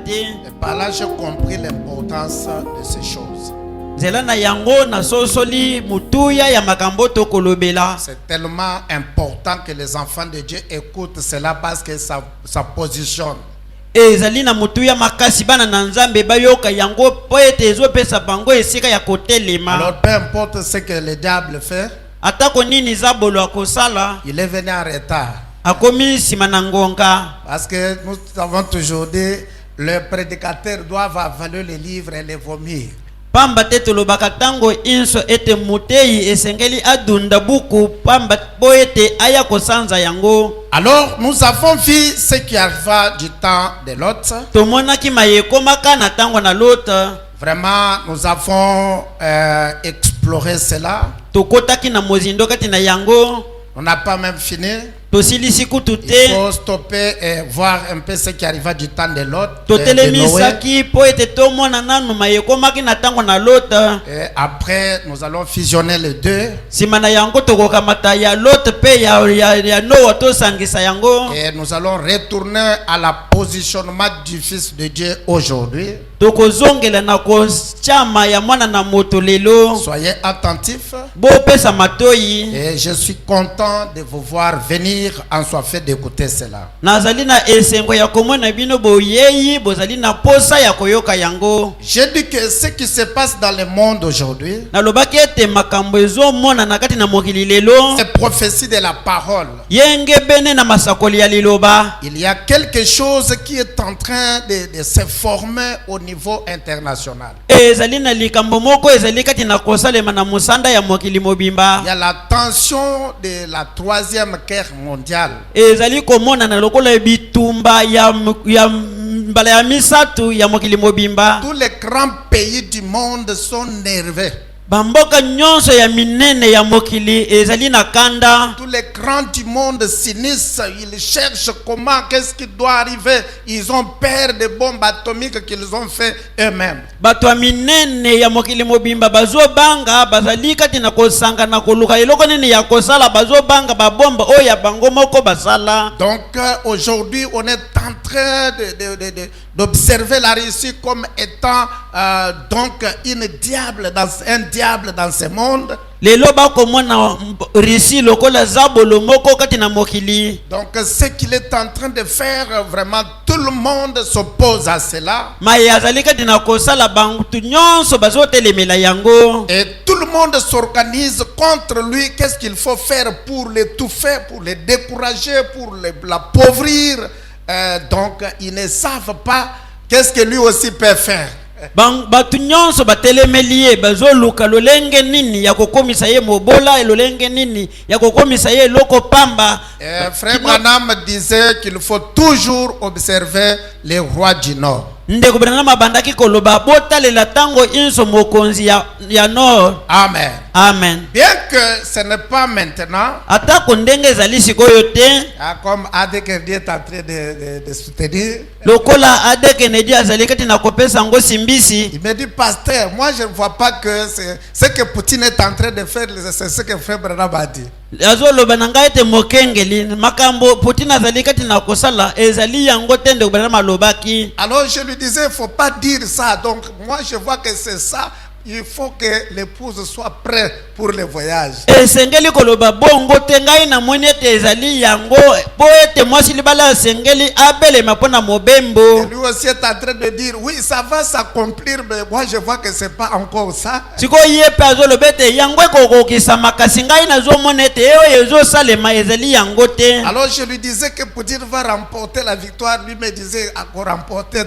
Et par là, j'ai compris l'importance de ces choses. C'est tellement important que les enfants de Dieu écoutent cela parce que ça positionne. Alors peu importe ce que le diable fait, il est venu en retard. Parce que nous avons toujours dit, les prédicateurs doivent avaler les livres et les vomir. Alors nous avons vu ce qui arriva du temps de l'autre. Vraiment, nous avons exploré cela. On n'a pas même fini. Il faut stopper et voir un peu ce qui arriva du temps de l'autre. Et après, nous allons fusionner les deux. Et nous allons retourner à la positionnement du Fils de Dieu aujourd'hui. Soyez attentifs. Et je suis content de vous voir venir en soif d'écouter cela. J'ai dit que ce qui se passe dans le monde aujourd'hui, c'est prophétie de la parole. Il y a quelque chose qui est en train de se former au niveau international. Il y a la tension de la troisième guerre mondiale. Tous les grands pays du monde sont nerveux. Tous les grands du monde s'unissent, ils cherchent comment, qu'est-ce qui doit arriver. Ils ont peur des bombes atomiques qu'ils ont fait eux-mêmes. Donc aujourd'hui on est en train d'observer la Russie comme étant donc un diable dans ce monde. Donc ce qu'il est en train de faire, vraiment tout le monde s'oppose à cela. Et tout le monde s'organise contre lui. Qu'est-ce qu'il faut faire pour l'étouffer, pour le décourager, pour l'appauvrir. Donc ils ne savent pas qu'est-ce que lui aussi peut faire. Frère Branham disait qu'il faut toujours observer les rois du Nord. Amen. Amen. Bien que ce n'est pas maintenant, comme Ade Kennedy est en train de soutenir, il me dit, pasteur, moi je ne vois pas que ce que Poutine est en train de faire, c'est ce que Frère Branham a dit. Alors je lui disais, il ne faut pas dire ça. Donc moi je vois que c'est ça. Il faut que l'épouse soit prête pour le voyage. Et lui aussi est en train de dire, oui, ça va s'accomplir, mais moi je vois que c'est pas encore ça. Alors je lui disais que Poutine va remporter la victoire. Lui me disait, encore remporter.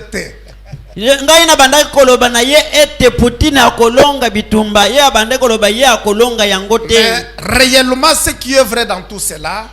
Mais réellement ce qui est vrai dans tout cela,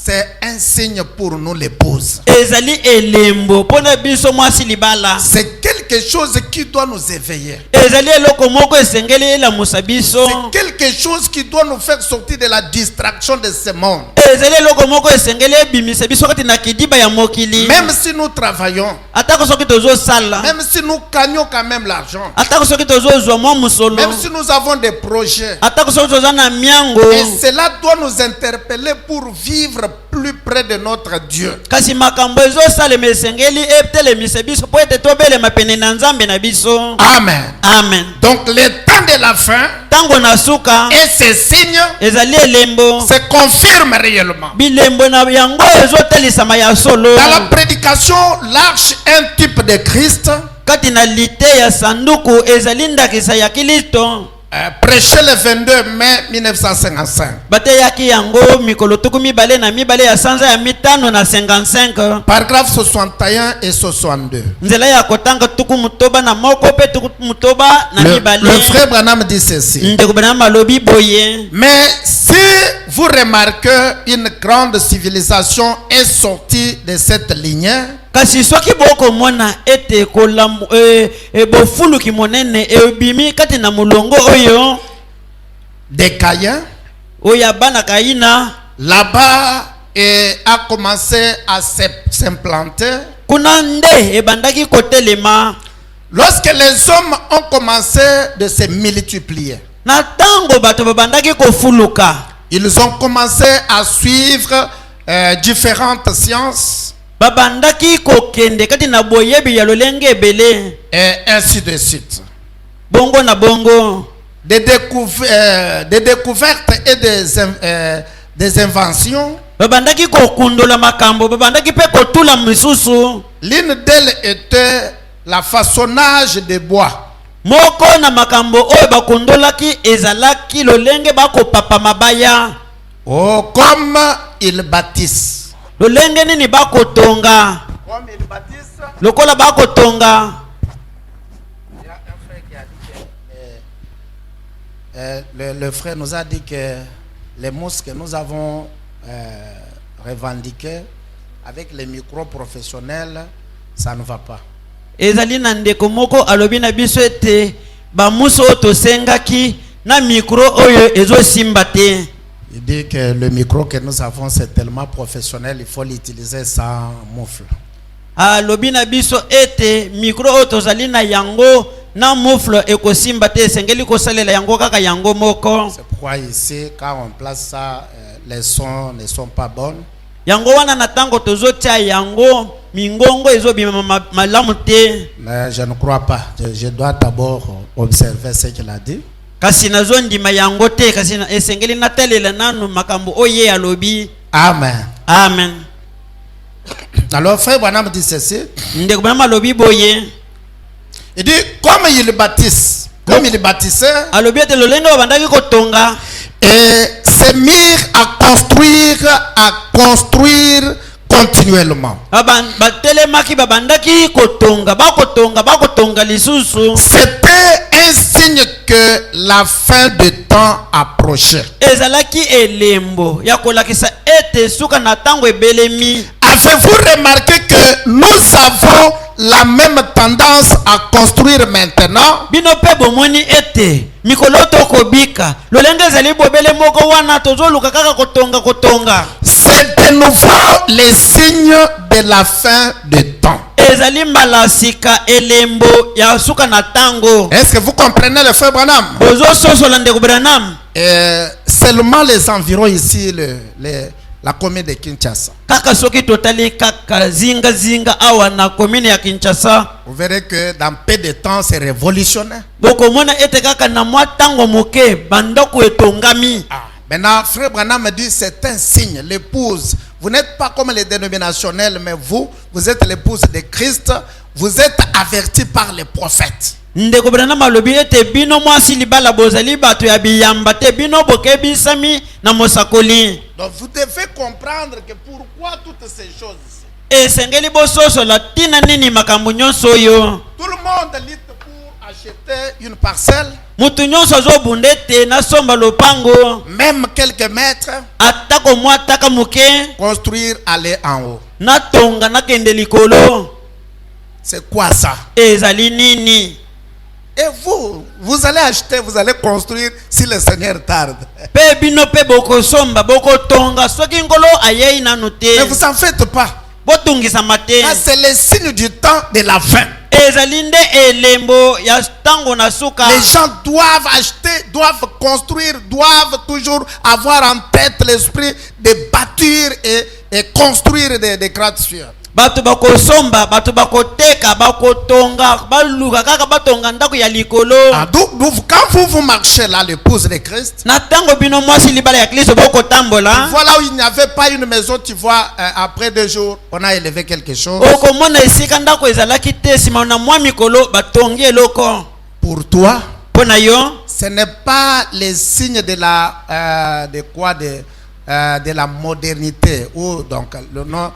c'est un signe pour nous l'épouse. Ezali elembo pona biso mwasi libala. C'est quelque chose qui doit nous éveiller. Ezali eloko moko esengeli la musabiso. C'est quelque chose qui doit nous faire sortir de la distraction de ce monde. Ezali eloko moko esengeli bimisa biso kati na kidiba ya mokili. Même si nous travaillons, atako soki tozo sala, même si nous gagnons quand même l'argent, atako soki tozo zwa mwa musolo, même si nous avons des projets, atako soki toza na miango, et cela doit nous interpeller pour vivre plus près de notre Dieu. kasi makambo ezo salema esengeli etelemisa biso po ete tobelema pene na nzambe na biso. Amen. Amen. Donc le temps de la fin Tango na suka et ces signes ezali elembo se confirment réellement. bilembo na yango ezotelisama ya solo. Dans la prédication, l'arche est un type de Christ. Kati na lite ya sanduku ezali ndakisa ya Kristo. Prêché le 22 mai 1955. Bateyaki yango mikolo tuku mibale na mibale ya sanza ya mitano na 55. Paragraphe 61 et 62. Nzela ya kotanga tuku mutoba na moko pe tuku mutoba na mibale. Le frère Branham dit ceci. Ndeko Branham alobi boye. Mais si vous remarquez, une grande civilisation est sortie de cette lignée. Kasi soki boko mona ete kolam bofulu ki monene ebimi kati na mulongo oyo Des Caïens. oya bana kaina Là-bas, et a commencé à s'implanter. kuna nde ebandaki kotelema. Lorsque les hommes ont commencé de se multiplier, Na tango bato babandaki kofuluka, ils ont commencé à suivre différentes sciences. babandaki kokende kati na boyebi ya lolenge ebele, Et ainsi de suite. bongo na bongo. Des découvertes et des inventions. Babandaki kokundola makambo, babandaki pe kotula misusu. L'une d'elles était la façonnage de bois. Moko na makambo oyo bakundolaki ezalaki lolenge bako papa mabaya. Oh, comme ils bâtissent. Lolenge nini bako tonga. Comme ils bâtissent. Lokola bako tonga. Il y a un frère qui a dit que le frère nous a dit que les mousses que nous avons revendiquées avec les micros professionnels, ça ne va pas. Ezali na ndeko moko alobi na biso ete ba muso tosengaki na micro oyo ezo simbate. Il dit que le micro que nous avons c'est tellement professionnel, il faut l'utiliser sans moufle. Alobi na biso ete micro oyo tozali na yango na moufle ekosimbate sengeli kosalela yango kaka yango moko. C'est pourquoi ici quand on place ça, les sons ne sont pas bons. Yango wana na tango tozotia yango mingongo ezobima malamu te. Mais je ne crois pas. Je dois d'abord observer ce qu'il a dit. Kasi nazo ndima yango te, kasi na esengeli natalela nanu makambo oye alobi. Amen. Amen. Alors frère Branham dit ceci. Ndeko Branham alobi boye. Il dit comme ils bâtissent, comme ils bâtissaient, Alobi ete lolenge babandaki kotonga et se mirent à construire continuellement. batelemaki babandaki kotonga bakotonga lisusu. C'était un signe que la fin du temps approchait. Ezalaki elembo ya kolakisa ete suka na tango ebelemi. Avez-vous remarqué que nous avons la même tendance à construire maintenant? Bino pe bomoni ete mikolo tokobika lolenge ezali bobele moko wana tozoluka kaka kotonga. C'est de nouveau les signes de la fin du temps. Ezali malasika elembo ya suka na tango. Est-ce que vous comprenez le frère Branham? Bozo sosola ndeko Branham. Seulement les environs ici, la commune de Kinshasa. Kaka soki totali kaka zinga awa na commune ya Kinshasa. Vous verrez que dans peu de temps c'est révolutionnaire. Boko mona ete kaka na mwa tango moke bandoko etongami. Maintenant, frère Branham me dit c'est un signe. L'épouse, vous n'êtes pas comme les dénominationnels, mais vous êtes l'épouse de Christ. Vous êtes averti par les prophètes. Ndeko Branham alobi ete bino mwasi libala bozali bato ya biyamba te bino bokebisami na mosakoli. Donc vous devez comprendre que pourquoi toutes ces choses. Esengeli bososo la tina nini makambo nyonso yo. Tout le monde lutte pour acheter une parcelle, mutu nyonso azobunda ete nasomba lopango même quelques mètres, atako mwa ataka muke construire, aller en haut. natonga nakende likolo. C'est quoi ça? Ezali nini? Et vous allez acheter, vous allez construire si le Seigneur tarde. Pe bino pe bokosomba bokotonga soki ngolo ayei nanu te. Ne vous en faites pas. Botungisa mate. Ah, c'est le signe du temps de la fin. Ezali nde elembo ya tango na suka. Les gens doivent acheter, doivent construire, doivent toujours avoir en tête l'esprit de bâtir et construire des gratte-cieux. Batu bakosomba, batu bakoteka, bakotonga, baluka kaka batonga ndako ya likolo. Ah, quand vous marchez là, l'épouse de Christ, Na tango bino mwasi libala ya Kristo bokotambola. voilà où il n'y avait pas une maison, tu vois, après 2 jours, on a élevé quelque chose. Okomona esika ndako ezalaki te sima na mwa mikolo batongi eloko. Pour toi, Pona yo, ce n'est pas les signes de la de la modernité ou donc le nom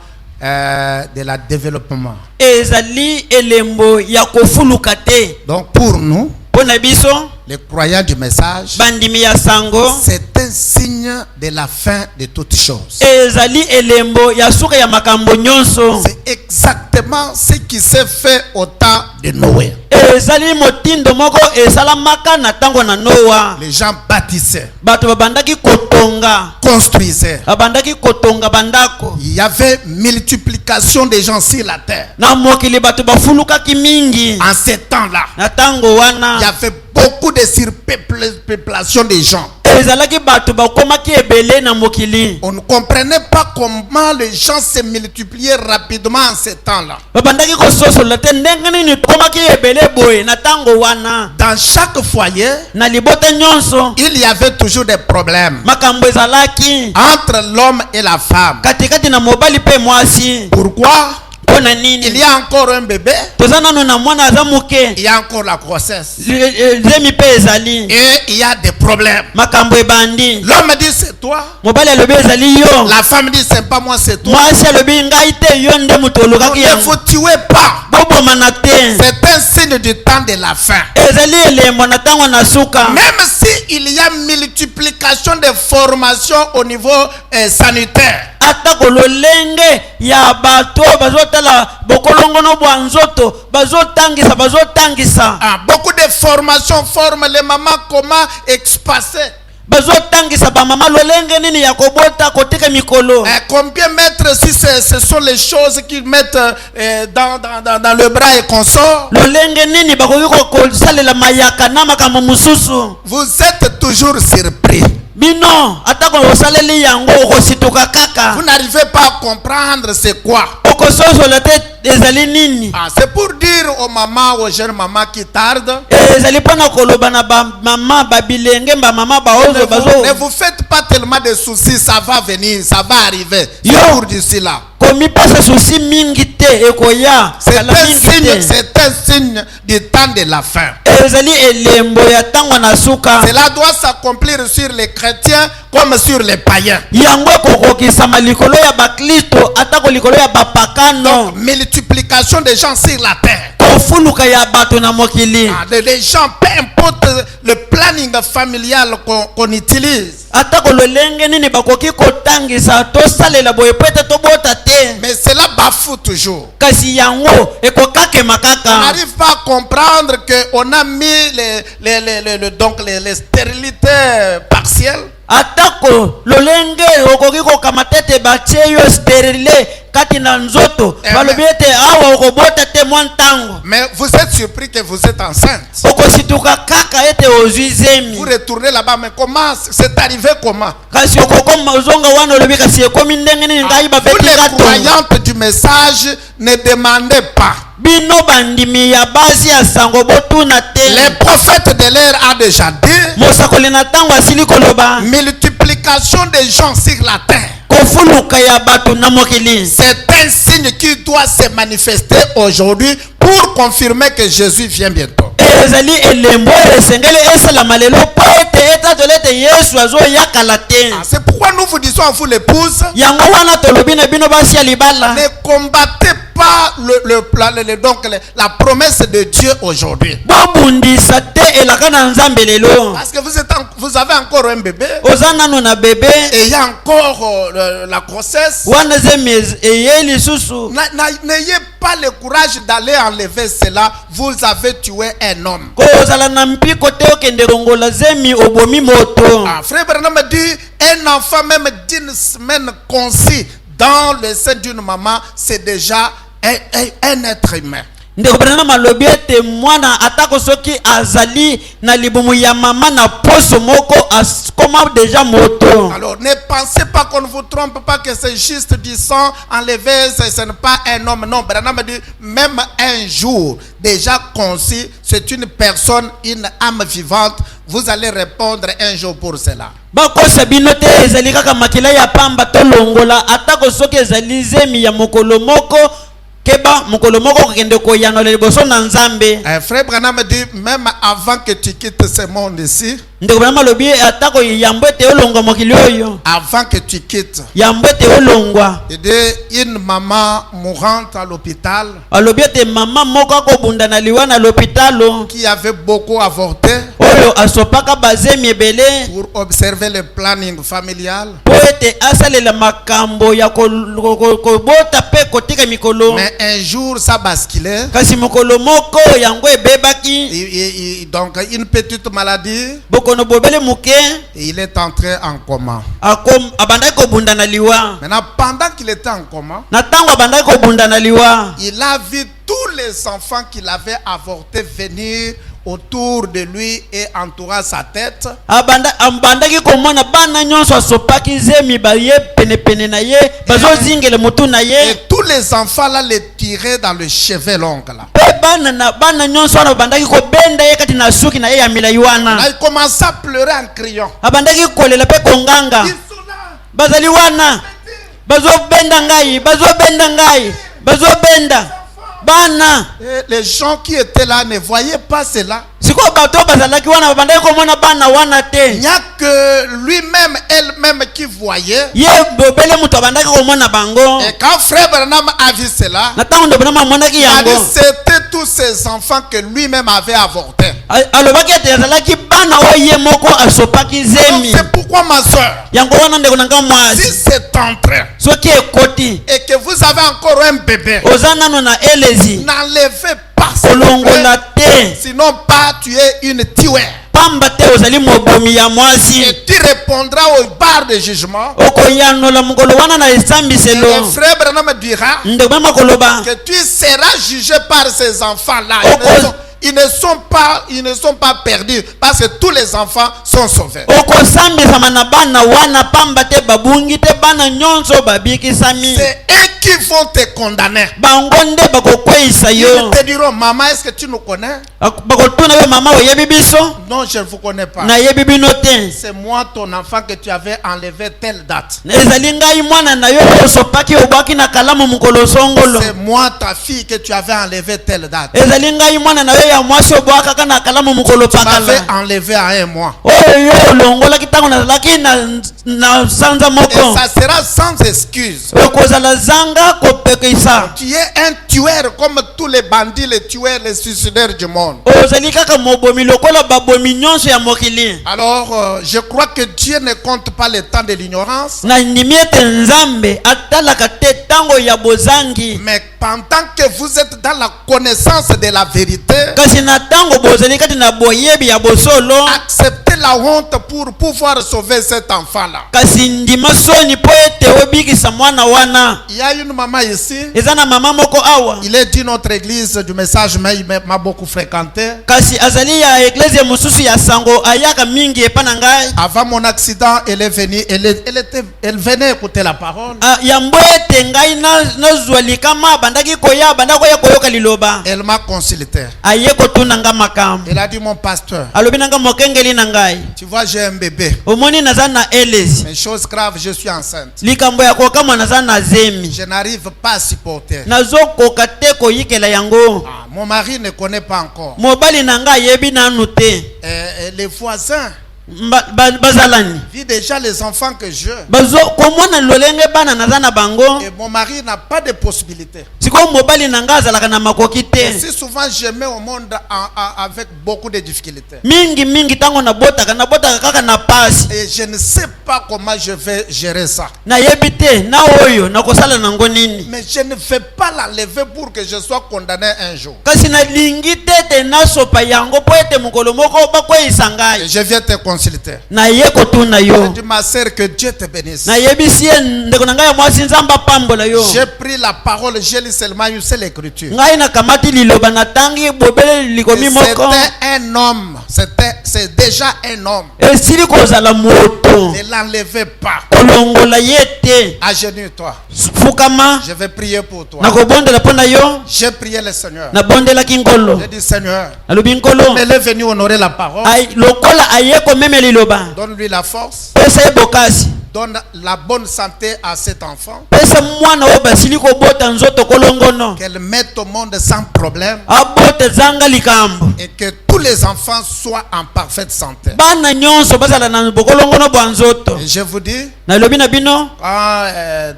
de la développement. ezali elembo ya kofuluka te. Donc pour nous, Pona biso, les croyants du message, bandimi ya sango, c'est un signe de la fin de toutes choses. ezali elembo ya suka ya makambo nyonso. C'est exactement ce qui s'est fait au temps de Noé. Ezali motindo moko esalamaka na tango na Noa. Les gens bâtissaient, Bato babandaki kotonga, construisaient. babandaki kotonga bandako. Il y avait multiplication des gens sur la terre. Na mokili bato bafulukaki mingi. En ces temps-là, Na tango il y wana avait beaucoup de surpopulation des gens. ezalaki bato bakomaki ebele na mokili. On ne comprenait pas comment les gens se multipliaient rapidement en ces temps-là. Babandaki kososola te ndenge nini tokomaki ebele boye na tango wana. Dans chaque foyer, Na libota nyonso il y avait toujours des problèmes makambo ezalaki entre l'homme et la femme. katikati na mobali pe mwasi. Pourquoi? Pona Il nini? y a encore un bébé, Toza nano na mwana aza moke. il y a encore la grossesse. Zemi pe ezali. Et il y a des problèmes. Makambo ebandi. L'homme dit c'est toi. Mobali alobi ezali yo. La femme dit c'est pas moi, c'est toi. Mwasi alobi ngai te yo nde moto olukaki Ne yango. vous tuez pas. Bobomana te. C'est un signe du temps de la fin. Ezali elembo na tango na suka. Même si il y a multiplication de formations au niveau sanitaire, Atako lolenge ya bato bazotala bokolongono bwa nzoto bazotangisa beaucoup de formations forment les mamans comment expacer. bazotangisa bamama lolenge nini ya kobota kotika mikolo. Combien mettre si ce sont les choses qu'ils mettent dans le bras et qu'on sort. Lolenge nini bakoki kosalela mayaka na makambo mususu. Vous êtes toujours surpris. Bino atako osaleli yango okosituka kaka. Vous n'arrivez pas à comprendre c'est quoi. Okososola te ezali nini. C'est pour dire aux mamans, aux jeunes mamans qui tardent, Ezali pona koloba na mama babilenge ba mama baozo bazo. ne vous faites pas tellement de soucis, ça va venir, ça va arriver. Yo. C'est pour d'ici là. Komi pasa susi mingi te ekoya. C'est Kala un mingi signe, te. c'est un signe du temps de la fin. Ezali elembo ya tango na suka. Cela doit s'accomplir sur les chrétiens comme sur les païens. Yango kokokisama likolo ya bakristo atako likolo ya bapakano. Multiplication des gens sur la terre. Kofuluka ya bato na mokili. Les gens, peu importe le planning familial qu'on utilise, Atako lolenge nini bakoki kotangisa tosalela boye pete tobota te. mais cela bafoue toujours. Kasi yango ekokake On makaka. n'arrive pas à comprendre qu'on a mis les stérilités partielles. Atako lolenge okoki kokamatete batie yo sterile kati na nzoto. Balobi ete awa okobota te mwa ntango. Mais vous êtes surpris que vous êtes enceinte. Okosituka kaka ete ozwi zemi. Vous retournez là-bas, mais comment c'est arrivé comment? Kasi okokoma ozonga wana olobi kasi ekomi ndenge nini ngai Vous babeti les kato. croyantes du message ne demandez pas. Bino bandimi ya basi ya sango botuna te. Les prophètes de l'ère a déjà dit Mosakoli na tango asili koloba. multiplication des gens sur la terre. Kofuluka ya bato na mokili. C'est un signe qui doit se manifester aujourd'hui pour confirmer que Jésus vient bientôt. Ezali elembo esengeli esalama lelo po ete etatoli ete Yesu azoyakala te. C'est pourquoi nous vous disons à vous l'épouse, Yango wana tolobi na bino basi ya libala. ne combattez pas pas la promesse de Dieu aujourd'hui. bobundisa te elaka na nzambe lelo Parce que vous avez encore un bébé. oza nano na bebe Et il y a encore la grossesse. wana zemi eye lisusu N'ayez pas le courage d'aller enlever cela. Vous avez tué un homme. ko ozala na mpiko te okende kongola zemi obomi moto. Frère Branham me dit, un enfant même d'une semaine conçu dans le sein d'une maman, c'est déjà un être humain. ndeko Branham alobi ete mwana atako soki azali na libumu ya mama na poso moko akoma deja moto. Alors ne pensez pas qu'on ne vous trompe pas, que c'est juste du sang enlevé, ce n'est pas un homme. Non, Branham dit, même un jour déjà conçu, c'est une personne, une âme vivante. Vous allez répondre un jour pour cela. bakosa bino te ezali kaka makila ya pamba to longola atako soki ezali zemi ya mokolo moko keba mokolo moko kokende koyanola liboso na nzambe. Frère Branham dit, même avant que tu quittes ce monde ici, ndeko Branham alobi atako yambo ete olongwa mokili oyo avant que tu quittes, yambo ete olongwa. il dit, une maman mourante à l'hôpital alobi ete mama moko akobunda na liwa na lopitalo qui avait beaucoup avorté oyo asopaka bazemi ebele pour observer le planning familial. po ete asalela makambo ya kobota pe kotika mikolo. Mais un jour, ça basculait. kasi mokolo moko yango ebebaki Donc, une petite maladie. bokono bobele muke Et il est entré en coma. abandaki kobunda na liwa. Maintenant, pendant qu'il était en coma, na ntango abandaki kobunda na liwa il a vu tous les enfants qu'il avait avortés venir autour de lui et entourant sa tête. abandaki komona bana nyonso asopaki zemi baye penepene na ye bazozingela mutu na ye. Et tous les enfants là les tiraient dans le cheveu long là. pe bana nyonso wana abandaki kobenda ye kati na suki na ye ya milai wana. Là, il commença à pleurer en criant. abandaki kolela pe konganga Ils sont là. bazali wana bazobenda ngai bazobenda bana. Et les gens qui étaient là ne voyaient pas cela. sikoyo bato bazalaki wana babandaki komona bana wana Il te. n'y a que lui-même, elle-même qui voyait. ye bobele moto abandaki komona bango. Et quand Frère Branham a vu cela, na ntango ndo Branham amonaki il a dit yango c'était tous ces enfants que lui-même avait avortés. alobaki ete ezalaki bana oyo ye moko asopaki Donc zemi. c'est pourquoi ma soeur, yango wana ndeko na nga si mwasi c'est en train soki ekoti et que vous avez encore un bébé, oza nano na elezi n'enlevez pas ce kolongola bébé, te sinon pas tu es une tueur. pamba te ozali mobomi ya mwasi. Et tu répondras au bar de jugement. okoyanola mokolo wana na Et esambiselo. le frère Branham dira ndeko Branham akoloba que tu seras jugé par ces enfants-là. Ils ne sont pas perdus parce que tous les enfants sont sauvés. okosambisama na bana wana pamba te babungi te bana nyonso babikisami. C'est eux qui vont te condamner. bango nde bakokweyisa Ils yo. te diront, maman, est-ce que tu nous connais? bakotuna yo mama oyebi biso Non, je ne vous connais pas. nayebi bino te. C'est moi, ton enfant, que tu avais enlevé telle date. ezali ngai mwana na yo osopaki obwaki na kalamu mokolo songolo. C'est moi, ta fille, que tu avais enlevé telle date. ezali ngai mwana na yo ya mwasi obwakaka na kalamu mokolo Tu m'avais pakala. enlevé à un mois. oyo yo olongolaki ntango nazalaki na sanza Et moko. ça sera sans excuse. okozala zanga kopekisa. Tu es un tueur comme tous les bandits, les tueurs, les suicidaires du monde. ozali kaka mobomi lokola babomi nyonso ya mokili. Alors, je crois que Dieu ne compte pas le temps de l'ignorance. na ndimi ete nzambe atalaka te ntango ya bozangi. Mais pendant que vous êtes dans la connaissance de la vérité, kasi na ntango bozali kati na boyebi ya bosolo. acceptez la honte pour pouvoir sauver cet enfant-là. kasi ndima soni po ete obikisa mwana wana. Il y a une maman ici. eza na mama moko awa. Il est dit notre église du message, mais il m'a beaucoup fréquenté. kasi azali ya eklezia mosusu ya sango ayaka mingi epa na ngai. Avant mon accident, elle est venue, elle venait écouter la parole. yambo ete ngai nazwa likama bandaki koya koyoka liloba. Elle m'a consulté. aye kotuna nga makambo. Elle a dit, mon pasteur, alobi nanga mokengeli na ngai. tu vois, j'ai un bébé. omoni naza na elezi. Mais chose grave, je suis enceinte. likambo ya kokamwa naza na zemi. Je n'arrive pas à supporter. nazokoka te koyikela yango. Mon mari ne connaît pas encore. mobali na ngai ayebi nanu te. Les voisins bazalani Vis déjà les enfants que je. bazo komona lolenge bana naza na bango Et mon mari n'a pas de possibilité. siko mobali na nga azalaka na makoki Et te si souvent je mets au monde avec beaucoup de difficultés. mingi ntango nabotaka kaka na pasi Et je ne sais pas comment je vais gérer ça. nayebi te na oyo nakosala nango nini Mais je ne vais pas l'enlever pour que je sois condamné un jour. kasi nalingi te ete nasopa yango mpo ete mokolo moko bakweyisa Et ngai je viens te consulter. naye kotuna Je yo dis, ma sœur, que Dieu te bénisse. nayebisi ye ndeko na ngai ya mwasi nzambe apambola yo J'ai pris la parole, j'ai lu seulement une seule écriture. ngai nakamati liloba natangi bobele likomi moko C'était un homme. C'est déjà un homme. esili kozala moto Ne l'enlevez pas. kolongola ye te Agenouille-toi. fukama Je vais prier pour toi. nakobondela mpo na yo J'ai prié le Seigneur. nabondelaki nkolo J'ai dit, Seigneur, nalobi nkolo elle est venue honorer la parole. lokola aye komemela liloba Donne-lui la force. pesa ye bokasi Donne la bonne santé à cet enfant. pesa mwana oyo basili kobota nzoto kolongono Qu'elle mette au monde sans problème. abote zanga likambo Et que tous les enfants soient en parfaite santé. bana nyonso bazala na bokolongono bwa nzoto Et je vous dis, nalobi na bino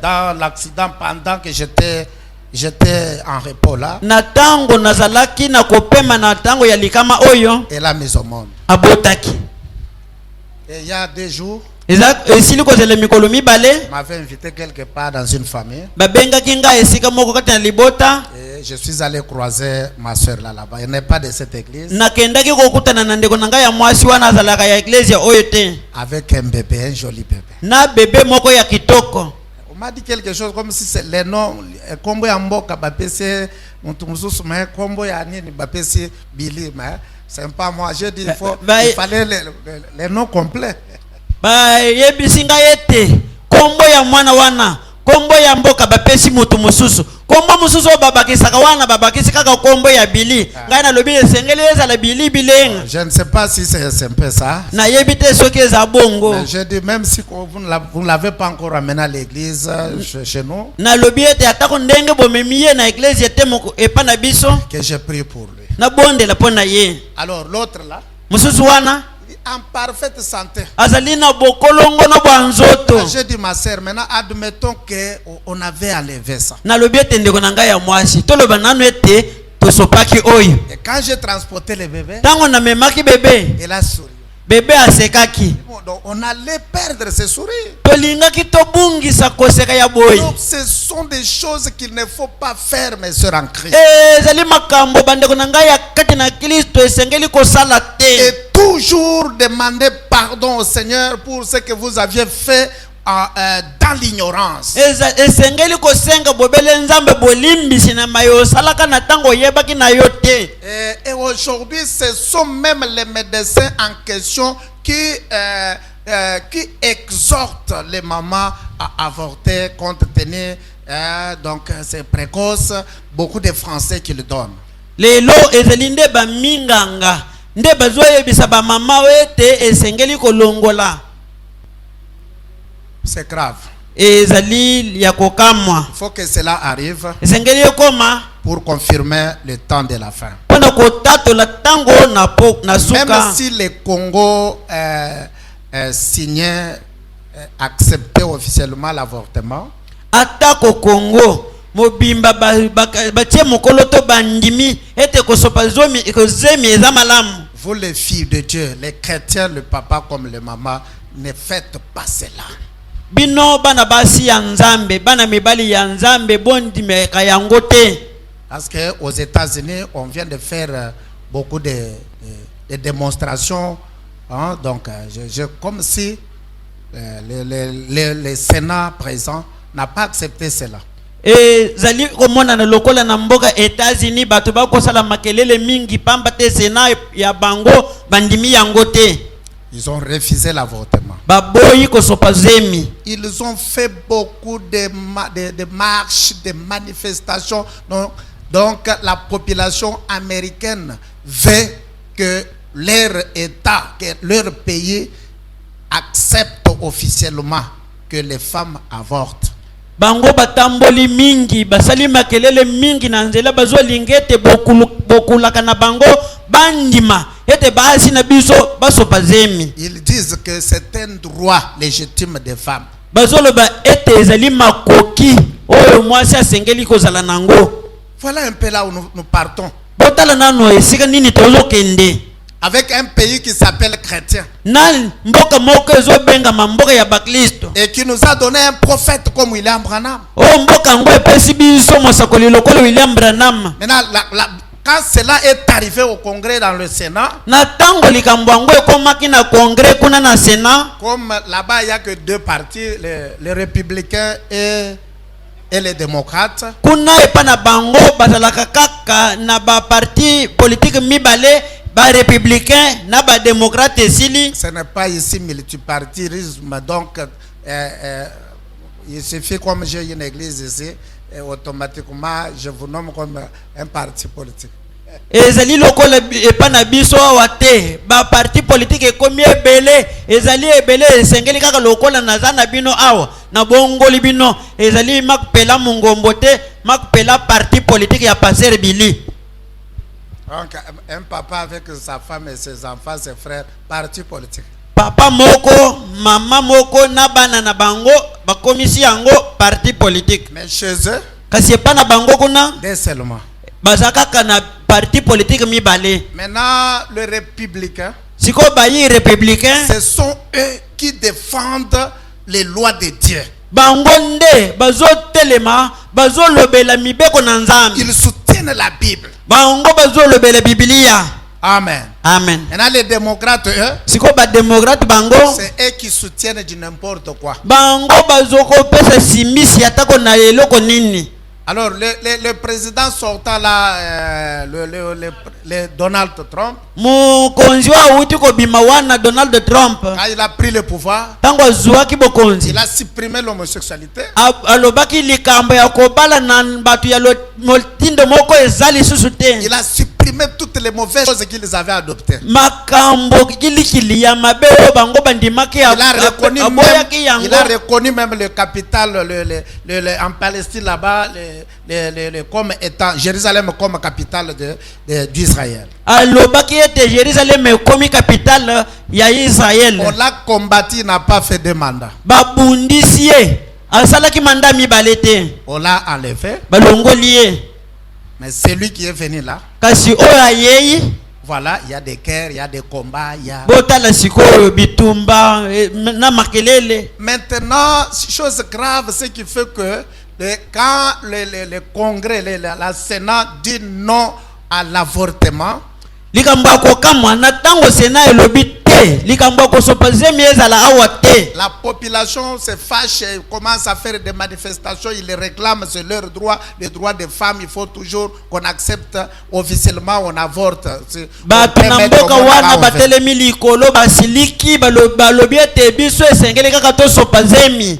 dans l'accident, pendant que j'étais en repos là, na ntango nazalaki na kopema na ntango ya likama oyo elle a mis au monde. abotaki Et il y a 2 jours, esili kozela mikolo mibale on m'avait invité quelque part dans une famille. babengaki ngai esika moko kati na libota Et je suis allé croiser ma soeur là-bas. Elle n'est pas de cette église. nakendaki kokutana na ndeko na ngai ya mwasi wana azalaka ya eklezia oyo te Avec un bébé, un joli bébé. na bebe moko ya kitoko On m'a dit quelque chose comme si c'est les noms, combo ya mboka bapese, mutumusous, mais combo ya nini bapese Billy, mais c'est pas moi. J'ai dit il fallait les noms complets. bayebisi ngai ete kombo ya mwana wana kombo ya mboka bapesi mutu mosusu kombo mosusu oyo babakisaka wana babakisi kaka kombo ya bili ngai nalobi esengeli ezala bili bilenga Je ne sais pas si c'est un peu ça. nayebi te soki eza bongo Mais je dis, même si vous ne l'avez pas encore amené à l'église chez nous, nalobi ete atako ndenge bomemi ye na eklezia te epa na biso que je prie pour lui. nabondela mpo na ye Alors l'autre là, mosusu wana il est en parfaite santé. azali na bokolongono bwa nzoto J'ai dit, ma sœur, maintenant admettons qu'on avait enlevé ça. nalobi ete ndeko na ngai ya mwasi toloba nanu ete tosopaki oyo Et quand j'ai transporté le bébé, ntango namemaki bebe il a souri. bebe asekaki Bon, donc on allait perdre ce sourire. tolingaki tobungisa koseka ya boyi Donc ce sont des choses qu'il ne faut pas faire, mes soeurs en Christ. ezali makambo bandeko na ngai ya kati na kristo esengeli kosala te Et toujours demander pardon au Seigneur pour ce que vous aviez fait dans l'ignorance. esengeli kosenga bobele nzambe bolimbisi na mayo osalaka na ntango oyebaki na yo te Et aujourd'hui, ce sont même les médecins en question qui exhortent les mamans à avorter compte tenu donc c'est précoce. Beaucoup de Français qui le donnent. lelo ezali nde baminganga nde bazoyebisa bamama ete esengeli kolongola C'est grave. ezali ya kokamwa Il faut que cela arrive esengeli ekoma pour confirmer le temps de la fin. mpona kotatola ntango na Même suka si le Congo signait, acceptait officiellement l'avortement, atako Congo mobimba batie mokolo to bandimi ete kosopa zemi eza malamu vous les filles de Dieu, les chrétiens, le papa comme le maman, ne faites pas cela. bino bana basi ya nzambe bana mibali ya nzambe bondimeka yango te Parce qu'aux États-Unis, on vient de faire beaucoup de démonstrations. Hein, donc, comme si le Sénat présent n'a pas accepté cela. zali komona na lokola na mboka États-Unis bato bakosala makelele mingi pamba te sena ya bango bandimi yango te Ils ont refusé l'avortement. baboyi kosopa zemi Ils ont fait beaucoup de marches, de manifestations. Donc, la population américaine veut que leur État, que leur pays accepte officiellement que les femmes avortent. bango batamboli mingi basali makelele mingi na nzela bazolinga ete bokulaka na bango bandima ete basi na biso basopa zemi. Ils disent que c'est un droit légitime des femmes. Bazoloba ete ezali makoki oyo mwasi asengeli kozala nango. Voilà un peu là où nous partons. Botala nano esika nini tozokende. Avec un pays qui s'appelle chrétien. Na mboka moko ezobenga mboka ya bakristo. Et qui nous a donné un prophète comme William Branham. O mboka ngo epesi biso mosakoli lokola William Branham. Maintenant, quand cela est arrivé au Congrès dans le Sénat, Na tango likambo ngo ekomaki na congrès kuna na Sénat. comme là-bas il n'y a que deux partis, les républicains et les démocrates. Kuna epa na bango bazalaka kaka na ba parti politique mibale. Ba républicain na ba démocrate esili. Ce n'est pas ici multipartisme, donc il suffit comme j'ai une église ici, et automatiquement je vous nomme comme un parti politique. Ezali lokola epa na biso wate ba parti politique ekomi ebele ezali ebele esengeli kaka lokola naza na bino awa na bongoli bino ezali makpela mungombo te makpela parti politique ya Pasteur Billy. Donc un papa avec sa femme et ses enfants, ses frères, parti politique. Papa moko, mama moko na bana na bango bakomisi yango parti politique. Mais chez eux, kasi epa na bango kuna des seulement. bazaka na parti politique mibale. Maintenant, les républicains, Siko bayi républicain ce sont eux qui défendent les lois de Dieu. bango nde bazotelema bazolobela mibeko na Nzambe. Ils soutiennent la Bible. Bango bazolobela Biblia. Amen. Amen. Maintenant, les démocrates, eux, Siko ba démocrate bango c'est eux qui soutiennent du n'importe quoi. bango bazoko pesa simisi atako na eloko nini. Alors, le président sortant là, le Donald Trump, Mukonzi wa uti ko bima wana Donald Trump quand il a pris le pouvoir, tango azuaki bokonzi il a supprimé l'homosexualité. alobaki likambo ya kobala na batu ya motindo moko ezali susu te. Il a supprimé toutes les mauvaises choses qu'ils avaient adoptées. Makambo kilikili ya mabe oyo bango bandimaki ya Il aboyaki yango. a reconnu même le capital en Palestine là-bas, comme étant Jérusalem comme capitale d'Israël. Alobaki ete Jérusalem ekomi capitale ya Israël. On l'a combattu, il n'a pas fait de mandat. Babundisi ye asalaki manda mibale te. On l'a enlevé. Balongoli ye. Mais celui qui est venu là, Kasi oyo ayei voilà, il y a des guerres, il y a des combats, il y a... botala sikoyo bitumba na makelele. Maintenant, chose grave, ce qui fait que quand le Congrès, la Sénat dit non à l'avortement, Likambo akokamwa na tango Sénat elobi te likambo akosopa zemi ezala awa te. la population se fâche et commence à faire des manifestations. Ils réclament, c'est leur droit, les droits des femmes. Il faut toujours qu'on accepte officiellement, on avorte. Batu na mboka wana batelemi likolo basiliki balobi ete biso esengeli kaka tosopa zemi.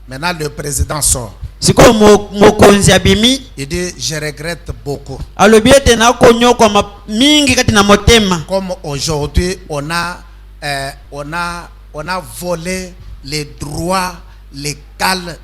Maintenant, le président sort. Siko mokonzi abimi Il dit, je regrette beaucoup. alobi ete na konyokwa mingi kati na motema. Comme aujourd'hui, on a volé les droits légaux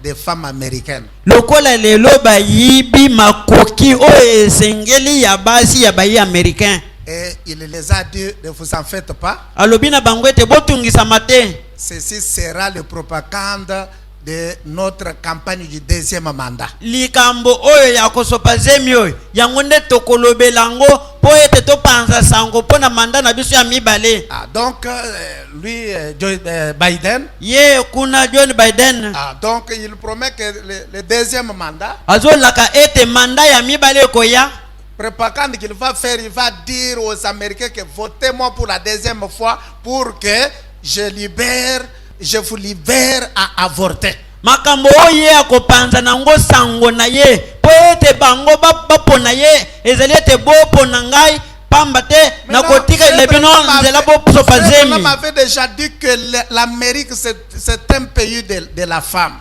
des femmes américaines. Lokola lelo bayibi makoki oyo esengeli ya basi ya bayi américain. Et il les a dit, ne vous en faites pas. Alobi na bango ete botungisa mate. Ceci sera le propagande de notre campagne du deuxième mandat. Likambo oyo ya kosopa zemi oyo yango nde tokolobelango po ete topanza sango pona manda na biso ya mibale. Donc lui Biden, Ye kuna John Biden donc il promet que le deuxième mandat, azolaka ete manda ya mibale koya. propagande qu'il va faire, il va dire aux Américains que votez-moi pour la deuxième fois pour que je vous libère à avorter. Makambo oye akopanza nango sango na ye po ete bango bapona ye ezali ete bopona ngai pamba te na kotika lebino nzela bosopa zemi. On m'avait déjà dit que l'Amérique c'est un pays de la femme.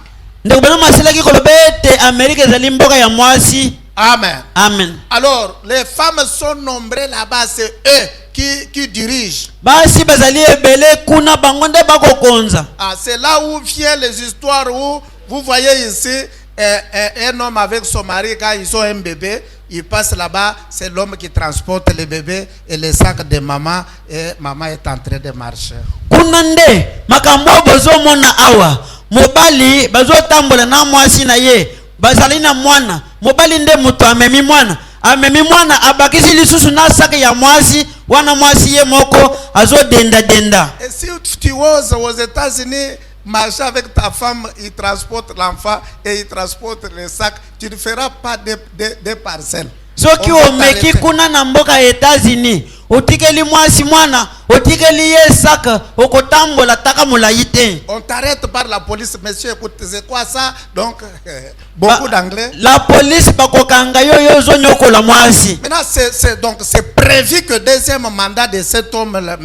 Ndeko bana maselaki koloba ete Amerika ezali mboka ya mwasi. Amen. Amen. Alors, les femmes sont nombreuses là-bas, c'est eux qui dirigent. Basi bazali ebele kuna bango nde bakokonza. C'est là où viennent les histoires où vous voyez ici un homme avec son mari quand ils ont un bébé, il passe là-bas, c'est l'homme qui transporte les bébés et les sacs de maman, et maman est en train de marcher. Kunande makambo bozomona awa mobali bazotambola na mwasi na ye bazali na mwana mobali nde muto amemi mwana abakisi lisusu na saka ya mwasi wana mwasi ye moko azodenda denda. Et si tu oses aux États-Unis marcher avec ta femme, il transporte l'enfant et il transporte les sacs, tu ne feras pas des parcelles. Soki omeki kuna na mboka États-Unis otikeli mwasi mwana otikeli ye saka okotambola taka mulaite. On t'arrête par la police, monsieur, écoute, c'est quoi ça? Donc beaucoup d'anglais. La police bakokanga yo zonyokola mwasi. Maintenant c'est prévu que deuxième mandat de cet homme là,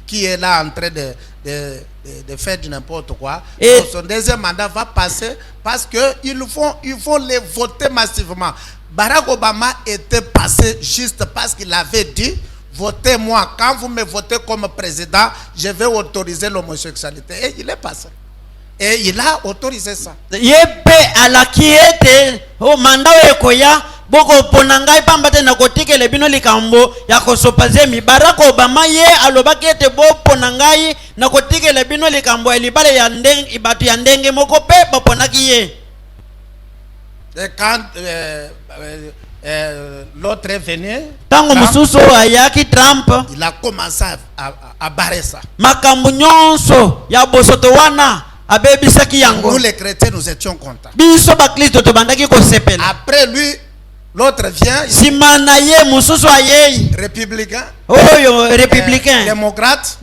qui est là en train de faire du n'importe quoi, et son deuxième mandat va passer parce que ils vont les voter massivement. Barack Obama était passé juste parce qu'il avait dit votez-moi, quand vous me votez comme président, je vais autoriser l'homosexualité. Et il est passé. Et il a autorisé ça. Yepe alakiete o manda ekoya boko ponangai pambate na kotikele bino likambo ya kosopazemi. Barack Obama ye alobaki ete bo ponangai na kotikele bino likambo elibale ya ndenge ibatu ya ndenge moko pe baponaki ye. Et quand l'autre est venu, tango mususu ayaki Trump, il a commencé à barrer ça. Makambu nyonso ya bosoto wana abebisaki yango. Nous les chrétiens, nous étions contents. Biso ba Kristo to bandaki ko sepela. Après lui, l'autre vient. Simana ye mususu ayei. Républicain. Oyo républicain. Démocrate.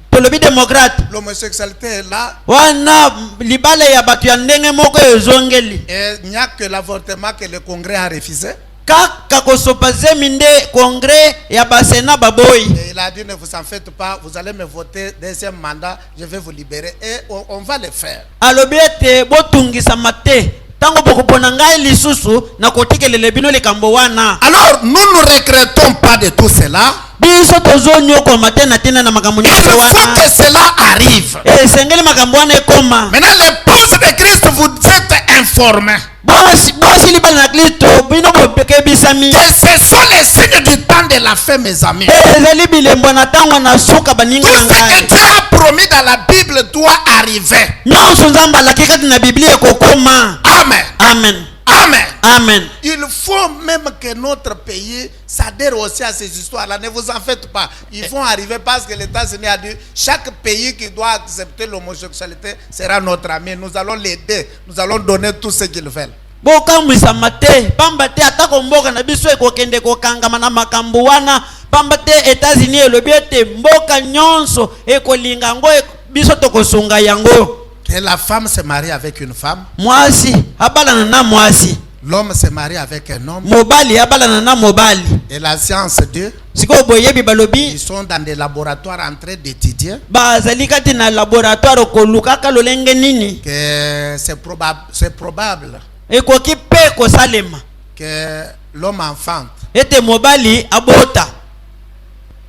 Tolobi démocrate. L'homosexualité est là. Wana libale ya batu ya ndenge moko ezongeli. Et il n'y a que l'avortement que le Congrès a refusé. Kaka kosopazemi nde Congrès ya basena baboy. Et il a dit ne vous en faites pas, vous allez me voter deuxième mandat, je vais vous libérer et on va le faire. Alobi ete botungisa mate. Tango bokopona ngai lisusu na kotikelele bino likambo wana. Alors nous ne regrettons pas de tout cela. Biso tozonyo ko matena tena na makambo Il nyonso wana. faut que cela arrive. Sengeli makambo wana ekoma. Maintenant l'épouse de Christ, vous êtes informés. Bosi libala na Kristo bino bopeke bisami. Que ce sont les signes du temps de la fin, mes amis. Ezali bilembo na tango na suka baninga Tout ce ngai. que Dieu a promis dans la Bible doit arriver. Nyonso nzamba la kikati na Biblia ekokoma. Amen. Amen. Amen. Amen. Il faut même que notre pays s'adhère aussi à ces histoires-là. Ne vous en faites pas. Ils vont arriver parce que les États-Unis a dit chaque pays qui doit accepter l'homosexualité sera notre ami. Nous allons l'aider. Nous allons donner tout ce qu'ils veulent. Boka mwisamate pambate atako mboka na biso ekokende kokangama na makambo wana pambate États-Unis elobi ete mboka nyonso ekolinga ngo biso tokosunga yango. Que la femme se marie avec une femme. Mwasi abalana na mwasi. L'homme se marie avec un homme. Mobali abalana na mobali. Et la science dit Siko boyebi balobi ils sont dans des laboratoires en train d'étudier bazali kati na laboratoire kolukaka lolenge nini que c'est probable ekoki pe kosalema que l'homme enfante. ete mobali abota.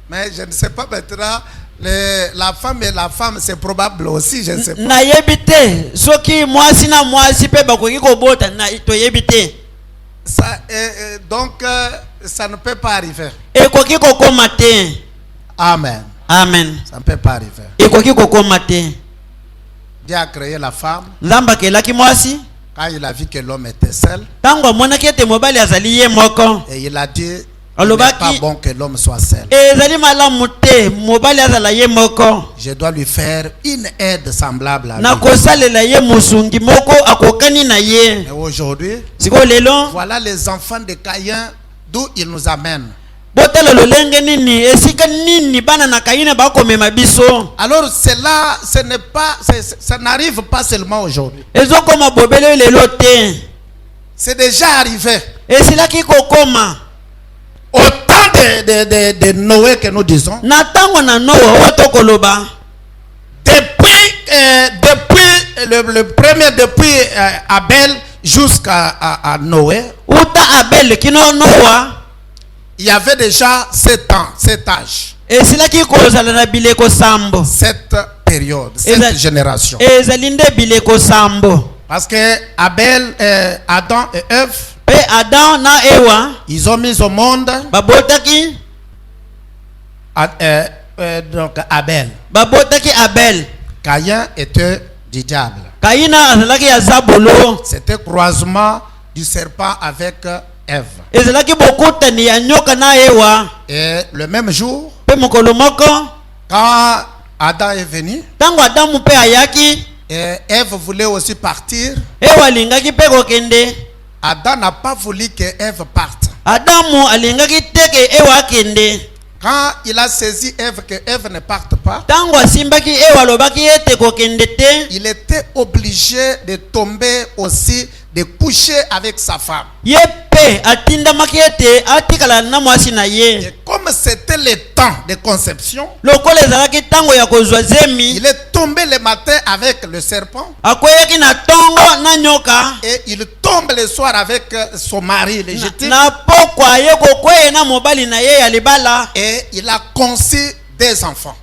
Mais je ne sais pas maintenant. La femme et la femme, c'est probable aussi, je ne sais pas. Na yebite soki mwasi na mwasi pe bakoki kobota na to yebite. Ça, donc ça ne peut pas arriver. Ekoki kokoma te. Amen. Amen. Ça ne peut pas arriver. Ekoki kokoma te. Dieu a créé la femme. Nzamba kelaki mwasi. Quand il a vu que l'homme était seul. Tango monaki ete mobali azali ye moko. Et il a dit il n'est pas bon que l'homme soit seul. Je dois lui faire une aide semblable à lui. Et aujourd'hui, voilà les enfants de Caïn d'où ils nous amènent. Alors cela, ça n'arrive pas seulement aujourd'hui. C'est déjà arrivé. Au temps de Noé que nous disons, depuis Abel jusqu'à Noé, il y avait déjà 7 ans, 7 âges, cette période, cette génération. Parce que Abel, Adam et Ève, Adam na Ewa ils ont mis au monde babotaki donc Abel. babotaki Abel. Caïn était du diable. Kaina azalaki ya Zabolo. C'était croisement du serpent avec Ève. Ezalaki bokutani ya nyoka na Ewa. Et le même jour, Pe mokolo moko quand Adam est venu, tango Adamu pe ayaki, et Ève voulait aussi partir, Ewa alingaki pe kokende. Adam n'a pas voulu que Ève parte. Adamu alingaki teke Ewa akende. Quand il a saisi Ève que Ève ne parte pas, Tango asimbaki Ewa lobaki ete kokende te, il était obligé de tomber aussi, de coucher avec sa femme. ye pe atindamaki ete atikala na mwasi na ye. Et comme c'était le temps de conception, Lokola ezalaki tango ya kozwa zemi, il est tombé le matin avec le serpent akweyaki na tongo na nyoka, et il tombe le soir avec son mari légitime na pokwa ye kokweye na mobali na ye ya libala. et il a conçu des enfants.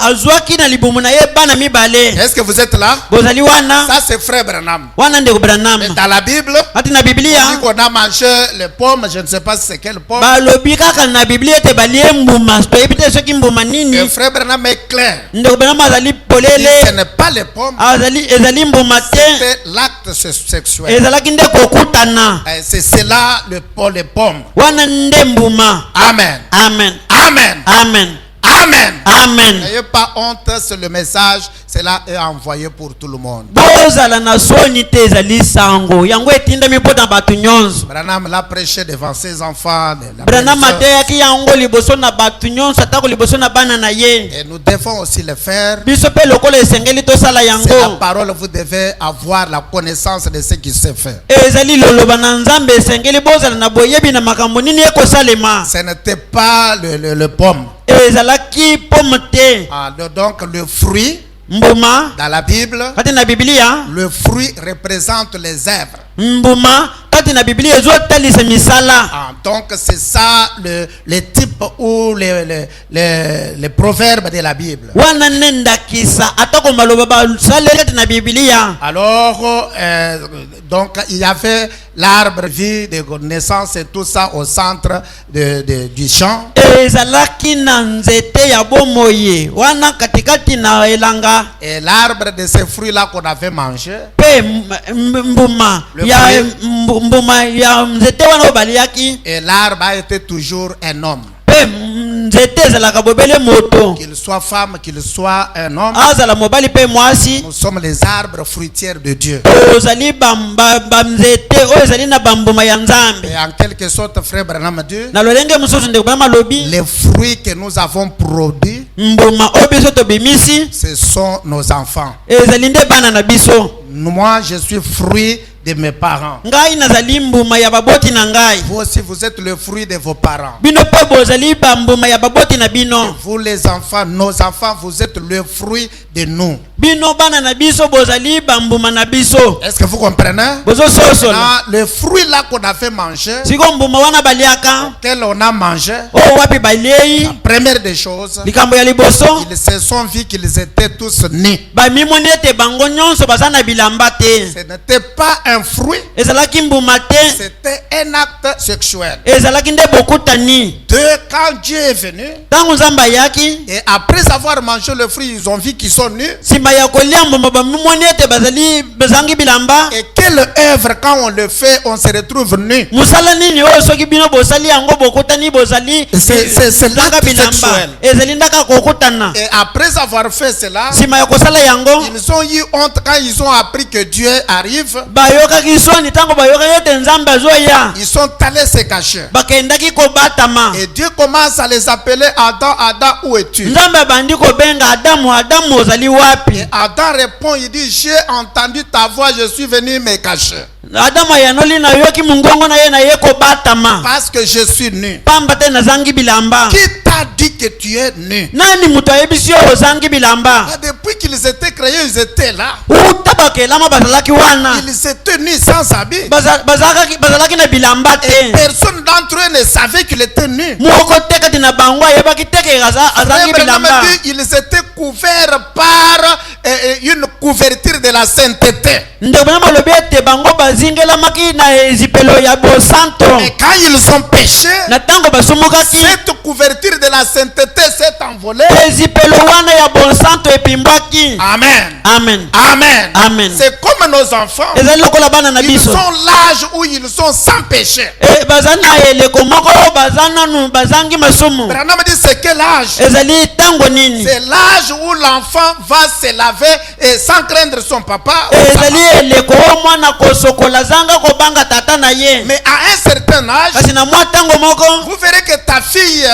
Azwaki na libumu na ye bana mibale. Est-ce que vous êtes là? Bozali wana Ça c'est frère Branham. wana ndeko Branham. Mais dans la Bible, Ati na on dit Biblia qu'on a mangé les pommes, je ne sais pas si c'est quelle pomme. balobi kaka na Biblia ete balie mbuma, toyebi te soki mbuma Et nini. frère Branham est clair. Ndeko Branham azali Il dit, polele, ce n'est pas les pommes, ezali mbuma te, c'est l'acte sexuel. ezalaki nde kokutana. Et c'est cela les pommes. Wana nde mbuma. Amen. Amen. Amen. Amen. Amen. Amen. N'ayez pas honte, c'est le message. Cela est envoyé pour tout le monde. Bozala na soni te ezali sango. Yango etindami mpo na bato nyonso. Branham l'a prêché devant ses enfants. Branham ateyaki yango liboso na bato nyonso, atako liboso na bana na ye. Et nous devons aussi le faire. Biso pe lokola esengeli tosala C'est la yango. parole, vous devez avoir la connaissance de ce qui se fait. Ezali loloba na Nzambe, esengeli bozala na boyebi na makambo nini ekosalema. Ce n'était pas le pomme. Ezalaki pomme te. Donc le fruit, Mbuma dans la Bible, kati na Biblia, le fruit représente les œuvres. mbuma kati na Biblia ezotalisa misala. Donc c'est ça le type ou les proverbes de la Bible. Wana nendakisa atako maloba basaleli kati na Biblia. Alors, donc il y avait l'arbre vie de naissance et tout ça au centre du champ. Ezalaki na nzete ya bomoye wana katikati na elanga. Et l'arbre de ces fruits-là qu'on avait mangé, Pe mbuma ya nzete wana obaliaki. et l'arbre a été toujours un homme. Pe nzete ezalaka bobele moto. Qu'il soit femme, qu'il soit un homme, Azala mobali pe mwasi. nous sommes les arbres fruitiers de Dieu. Ozali bamzete oyo ezali na bambuma ya Nzambe. Et en quelque sorte, frère Branham dit, Na lolenge mosusu ndeko Branham alobi les fruits que nous avons produits, mbuma oyo biso tobimisi ce sont nos enfants. ezali nde bana na biso. Moi, je suis fruit de mes parents. Ngai nazali mbuma ya baboti na ngai. Vous aussi, vous êtes le fruit de vos parents. Bino pe bozali bambuma ya baboti na Et bino. vous, les enfants, nos enfants, vous êtes le fruit de nous. Bino bana na biso bozali bambuma na biso. Est-ce que vous comprenez? Bozo sosola. Maintenant, le fruit là qu'on a fait manger, Siko mbuma wana baliaka. quel on a mangé, O wapi balei. première des choses, Likambo ya liboso. ils se sont vus qu'ils étaient tous nés. Bamimoni ete bango nyonso baza na bilamba te. Ce n'était pas un fruit, Ezalaki mbuma te. c'était un acte sexuel. Ezalaki nde bokutani. Quand Dieu est venu, Tango Nzambe ayaki. et après avoir mangé le fruit, ils ont vu qu'ils sont nus. Simba ya kolia mbuma bamimoni ete bazangi bilamba. Et quelle œuvre, quand on le fait, on se retrouve nu. Musala nini oyo soki bino bosali yango bokutani bozali. C'est l'acte sexuel. Ezali ndaka kokutana. Et après avoir fait cela, Sima ya kosala yango. ils ont eu honte quand ils ont appris que Dieu arrive. Bayokaki soni tango bayokaki ete Nzambe azoya. Ils sont allés se cacher. Bakendaki kobatama. Et Dieu commence à les appeler Adam, Adam, où es-tu? Nzambe abandi kobenga Adamu, Adamu ozali wapi? Et Adam répond, il dit, j'ai entendu ta voix, je suis venu me cacher. Adamu ayanoli na yoki mungongo na ye kobatama. Parce que je suis nu. Pamba te nazangi bilamba. Qui t'a dit que tu es nu? nani mutu ayebisi yo ozangi bilamba Ah, depuis qu'ils étaient créés, ils étaient là. utabakelama bazalaki wana Ils étaient nus sans habit. bazalaki na bilamba Et te personne d'entre eux ne savait qu'il était nu. moko te kati na bango ayebaki teke azangi Frère Branham bilamba dit, ils étaient couverts par une couverture de la sainteté. ndeko na malobi ete bango bazingelamaki na ezipelo ya bosanto Et quand ils ont péché, na ntango basumukaki cette couverture de la sainteté s'est envolée. ezipelo wana ya bosanto epimbwaki Amen. amen Amen. Amen. C'est comme nos enfants. ezali lokola bana na Ils biso ont l'âge où ils sont sans péché. baza na eleko moko baza nanu bazangi masumu Branham dit c'est quel âge? ezali ntango nini C'est l'âge où l'enfant va se laver et sans craindre son papa. ou sa ezali maman. eleko oyo mwana kosokola zanga kobanga tata na ye Mais à un certain âge, kasi na mwa ntango moko vous verrez que ta fille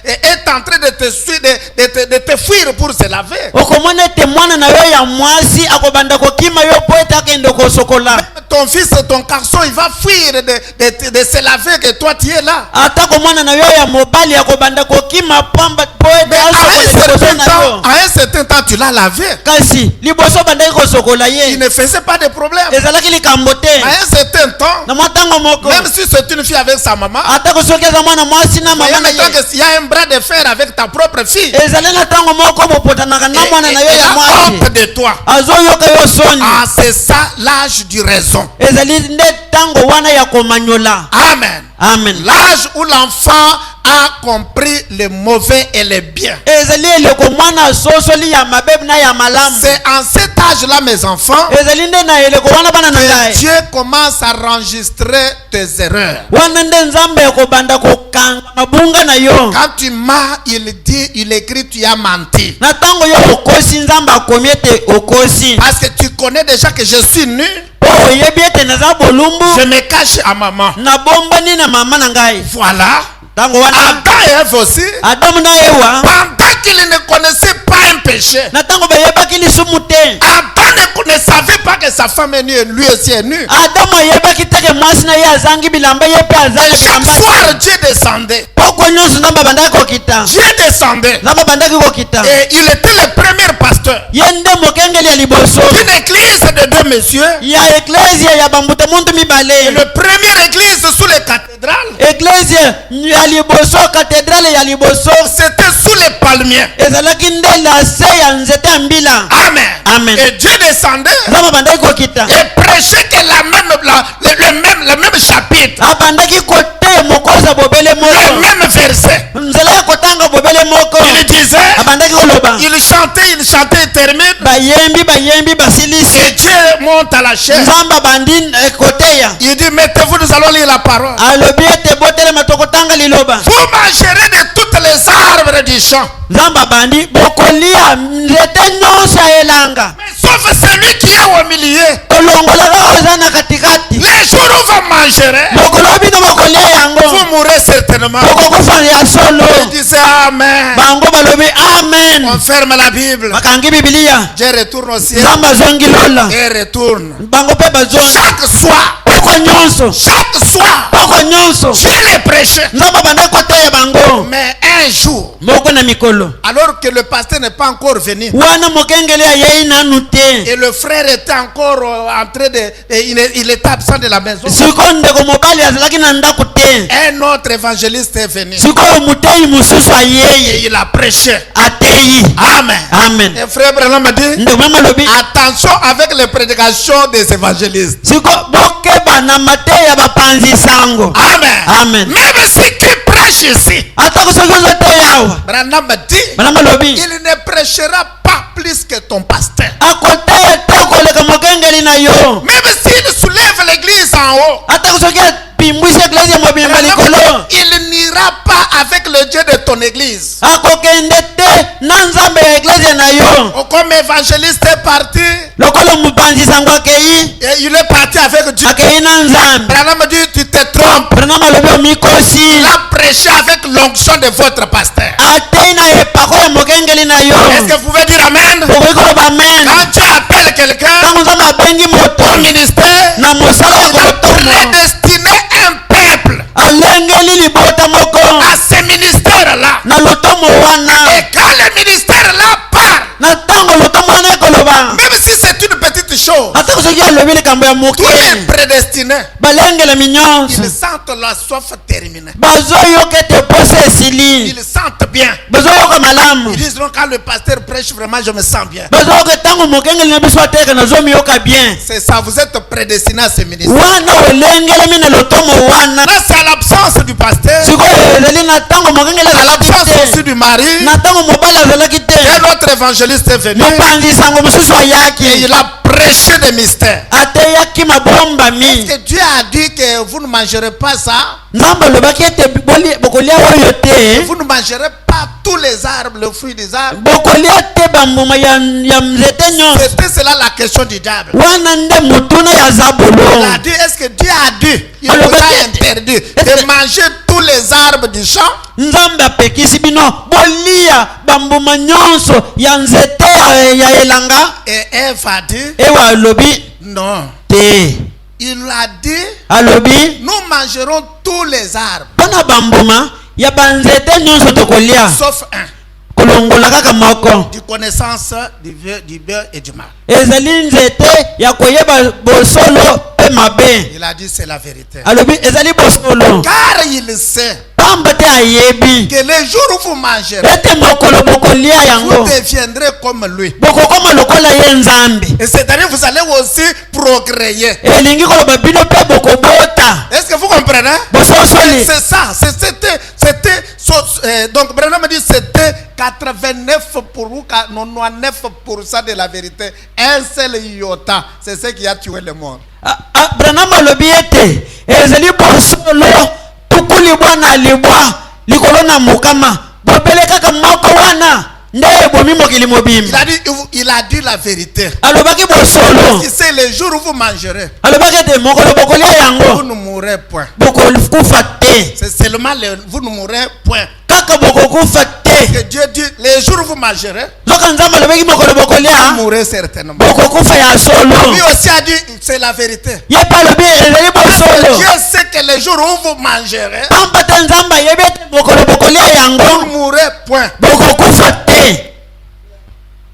est en train de te fuir pour se laver. okomona ete mwana na yo ya mwasi akobanda kokima yo po ete akende kosokola Ton fils, ton garçon, il va fuir de se laver que toi tu es là. atako mwana na yo ya mobali akobanda kokima pamba po ete Mais asokola liboso na yo à un certain temps, tu l'as lavé. kasi liboso bandaki kosokola Il ye ne faisait pas de problème. ezalaki likambo te À un certain temps, na mwa ntango moko même si c'est une fille avec sa maman, atako soki eza mwana mwasi na il y mama a na ye maintenant qu'il y a un bras de fer avec ta propre fille. ezali na ntango moko bopotanaka na Et mwana na yo il ya a mwasi honte de toi. azoyoka yo soni Ah, c'est ça l'âge du raison. ezali nde ntango wana ya komanyola Amen. amen L'âge où l'enfant a compris le mauvais et le bien. ezali eleko mwana asosoli ya mabe na ya malamu C'est en cet âge-là, mes enfants, ezali nde na eleko wana bana na que ngai Dieu commence à enregistrer tes erreurs. wana nde nzambe ekobanda kokanga mabunga na yo Quand tu mens, il écrit tu as menti. na ntango yo okosi nzambe akomi ete okosi Parce que tu connais déjà que je suis nu, po oyebi ete naza bolumbu je me cache à maman. nabombani na mama na ngai Voilà. ntango wana Adam et Ève aussi, adamu na ewa pendant qu'ils ne connaissaient pas un péché, na ntango bayebaki lisumu te Adam ne savait pas que sa femme est nue et lui aussi est nu. adamu ayebaki teke mwasi na ye azangi bilamba ye mpe azangi Chaque bilamba soir, Dieu descendait. poko nyonso nzambe abandaki kokita Dieu descendait. nzambe abandaki kokita Et il était le premier pasteur ye nde mokengeli ya liboso d'une église de deux messieurs. ya eklesia ya bambuta muntu Et mibale le premier église sous les cathédrales, eklesia ya liboso katedrale ya liboso c'était sous les palmiers. ezalaki nde na se ya nzete ya mbila Amen. Amen. Et Dieu descendait nzambe abandaki kokita et prêchait que le même chapitre, abandaki koteya mokoza bobele le moko même verset. nzela ya kotanga bobele moko Il disait, abandaki koloba il chantait, il termine. bayembi basilisi Et Dieu monte à la chaise. nzambe abandi koteya Il dit, mettez-vous, nous allons lire la parole. alobi ete botelema tokotanga liloba Vous mangerez de toutes les arbres du champ. nzambe abandi bokolia nzete nyonso ya elanga Mais sauf celui qui est au milieu. tolongolaka oza na katikati Les jours où vous mangerez, mokolo bino bokolia yango vous mourrez certainement. bokokufa ya solo Il disait Amen. bango balobi amen On ferme la Bible. bakangi bibilia Dieu retourne au ciel nzambe azongi lola et retourne. bango mpe bazongi Chaque soir, poko nyonso chaque soir, poko nyonso Dieu les prêchait. nzambe abandaki koteya bango Mais un jour, moko na mikolo alors que le pasteur n'est pas encore venu, wana mokengeli ayei nanu te et le frère était encore en train de... il était absent de la maison. sikoyo ndeko mobali azalaki na ndako te Un autre évangéliste est venu. sikoyo moteyi mosusu Et ayei il a prêché. ateyi Amen. amen Et frère Branham a dit, ndeko mama alobi attention avec les prédications des évangélistes. siko bokeba na mateya ya bapanzi sango Amen. Amen. Même si tu prêches ici, atako soki ozoteya awa Branham dit, banama alobi il ne prêchera pas plus que ton pasteur. akoteya te koleka mokengeli na yo Même s'il soulève l'église en haut, atako soki apimbwisi eglise ya mobimba likolo il n'ira pas avec le Dieu de ton église. akokende te na nzambe ya eglise na yo Comme évangéliste est parti, lokolo mopanzi sango akei et il est parti avec Dieu. akei na nzambe Branham dit, tu te trompes. branama alobi omikosi Il a prêché avec l'onction de votre pasteur. atei na epako ya mokengeli na yo Est-ce que vous pouvez dire Amen? okoki koloba amen Quand Dieu appelle quelqu'un ntango nzambe abengi moto au ministère, na mosala ya il a kotomo prédestiné un peuple alengeli libota moko à ce ministère-là. na lotomo likambo ya Tous moke les prédestinés, balengelemi nyonso ils sentent la soif terminée. bazoyoka ete posa esili Ils sentent bien. bazoyoka malamu Ils disent donc quand le pasteur prêche vraiment je me sens bien. bazoyoka ntango mokengeli na biso ateka nazomiyoka bien C'est ça, vous êtes prédestiné à ce ministère. wana olengelemi na lotomo wana Là c'est à l'absence du pasteur, sikoyo ezali na ntango mokengeli à azalaki l'absence aussi te du mari. na ntango mobali azalaki te Et l'autre évangéliste est venu mopanzi sango mosusu et ayaki il a prêché des mystères. ateyaki mabombami Est-ce que Dieu a dit que vous ne mangerez pas ça? nzambe alobaki ete bokolia oyo te Vous ne mangerez pas tous les arbres, le fruit des arbres. bokolia te bambuma ya nzete nyonso C'était cela la question du diable. wana nde motuna ya Il a zabulon dit, est-ce que Dieu a dit, il Alors, vous a mais- interdit est-ce de manger tous les arbres du champ? nzambe apekisi bino bolia bambuma nyonso ya nzete ya elanga Et Ève a dit, ewa alobi non. te Il a dit, alobi nous mangerons tous les arbres, mpona bambuma ya banzete nyonso tokolia sauf un, kolongola kaka moko du connaissance du bien et du mal. ezali nzete ya koyeba bosolo mpe mabe Il a dit, c'est la vérité. alobi ezali bosolo Car il sait pamba te ayebi que les jours où vous mangerez, ete mokolo bokolia vous yango deviendrez comme lui. bokokoma lokola ye nzambe Et c'est-à-dire vous allez aussi progresser. elingi koloba bino mpe bokobota Est-ce que vous comprenez? bososoli C'est ça. Donc, Brennan me dit c'était 89% ou 99% de la vérité. Un seul iota. C'est ce qui a tué le monde. branam alobi ete ezali bosolo tukuli bwana libwa likolo na mokama bopele kaka moko wana nde ebomi mokili mobimba Il a dit la vérité. alobaki bosolo Il sait les jours où vous mangerez, alobaki ete mokolo bokolia vous yango ne mourrez point. bokokufa te C'est seulement vous ne mourrez point. kaka bokokufa te Que Dieu dit les jours où vous mangerez, zoka nzambe alobaki mokolo vous bokolia mourrez certainement. bokokufa ya solo Lui aussi a dit c'est la vérité. ye mpe alobi ezali bosolo Dieu sait que les jours où vous mangerez, pamba te nzambe ayebi ete mokolo bokolia vous yango ne mourrez point. bokokufa te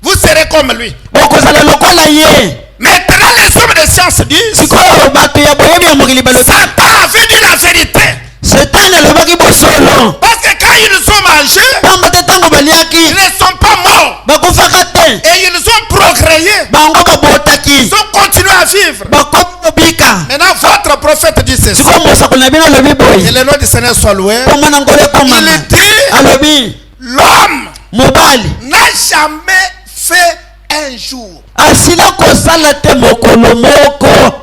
Vous serez comme lui. bokozala lokola ye Maintenant, les hommes de science disent sikoyo bato ya boyebi ya mokili balobi Satan avait dit la vérité. setani alobaki bosolo Parce que quand ils ont mangé, pamba te ntango ils baliaki ne sont pas morts. bakufaka te Et ils ont progressé. bango babotaki Ils ont continué à vivre. bakomi kobika Maintenant, votre prophète dit ceci. sikoyo mosakoli na bino alobi Que boye le nom du Seigneur soit loué. kombo na ngolo ekomama Il dit alobi l'homme mobali n'a jamais fait un jour. asila kosala te mokolo moko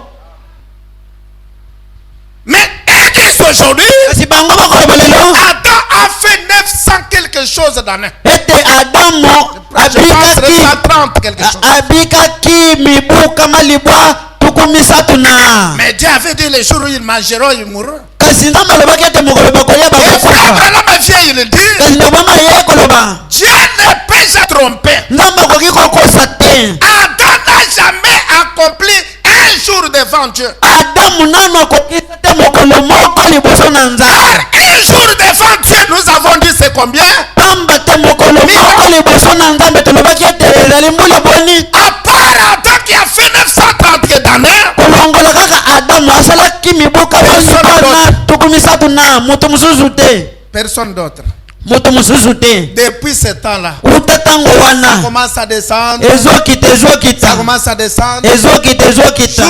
Mais il dit aujourd'hui, kasi bango bakoloba lelo Adam a fait 900 quelque chose d'années. ete adamo Je pense abikaki 130 quelque chose. abikaki mibukama libwa tuku misatu na Mais Dieu avait dit les jours où ils mangeront, ils mourront. kasi nzambe alobaki ete mokolo bakolia Et bakokufa Abraham vient, il dit kasi naboma ye koloba Dieu ne peut pas tromper. nzambe akoki kokosa te Adam n'a jamais accompli un jour devant Dieu. adamu nano akokisa te mokolo moko liboso na nzambe Un jour devant Dieu, nous avons dit c'est combien? pamba te mokolo moko liboso na nzambe tolobaki ete ezali mbula boni À part Adam qui a fait 930 d'années, kolongola kaka adamu asalaki mibuka bana tuku misatu na moto mosusu te personne d'autre. moto mosusu te Depuis ce temps-là, uta ntango ça wana commence à descendre, ezokita ça ezokita commence à descendre ezokita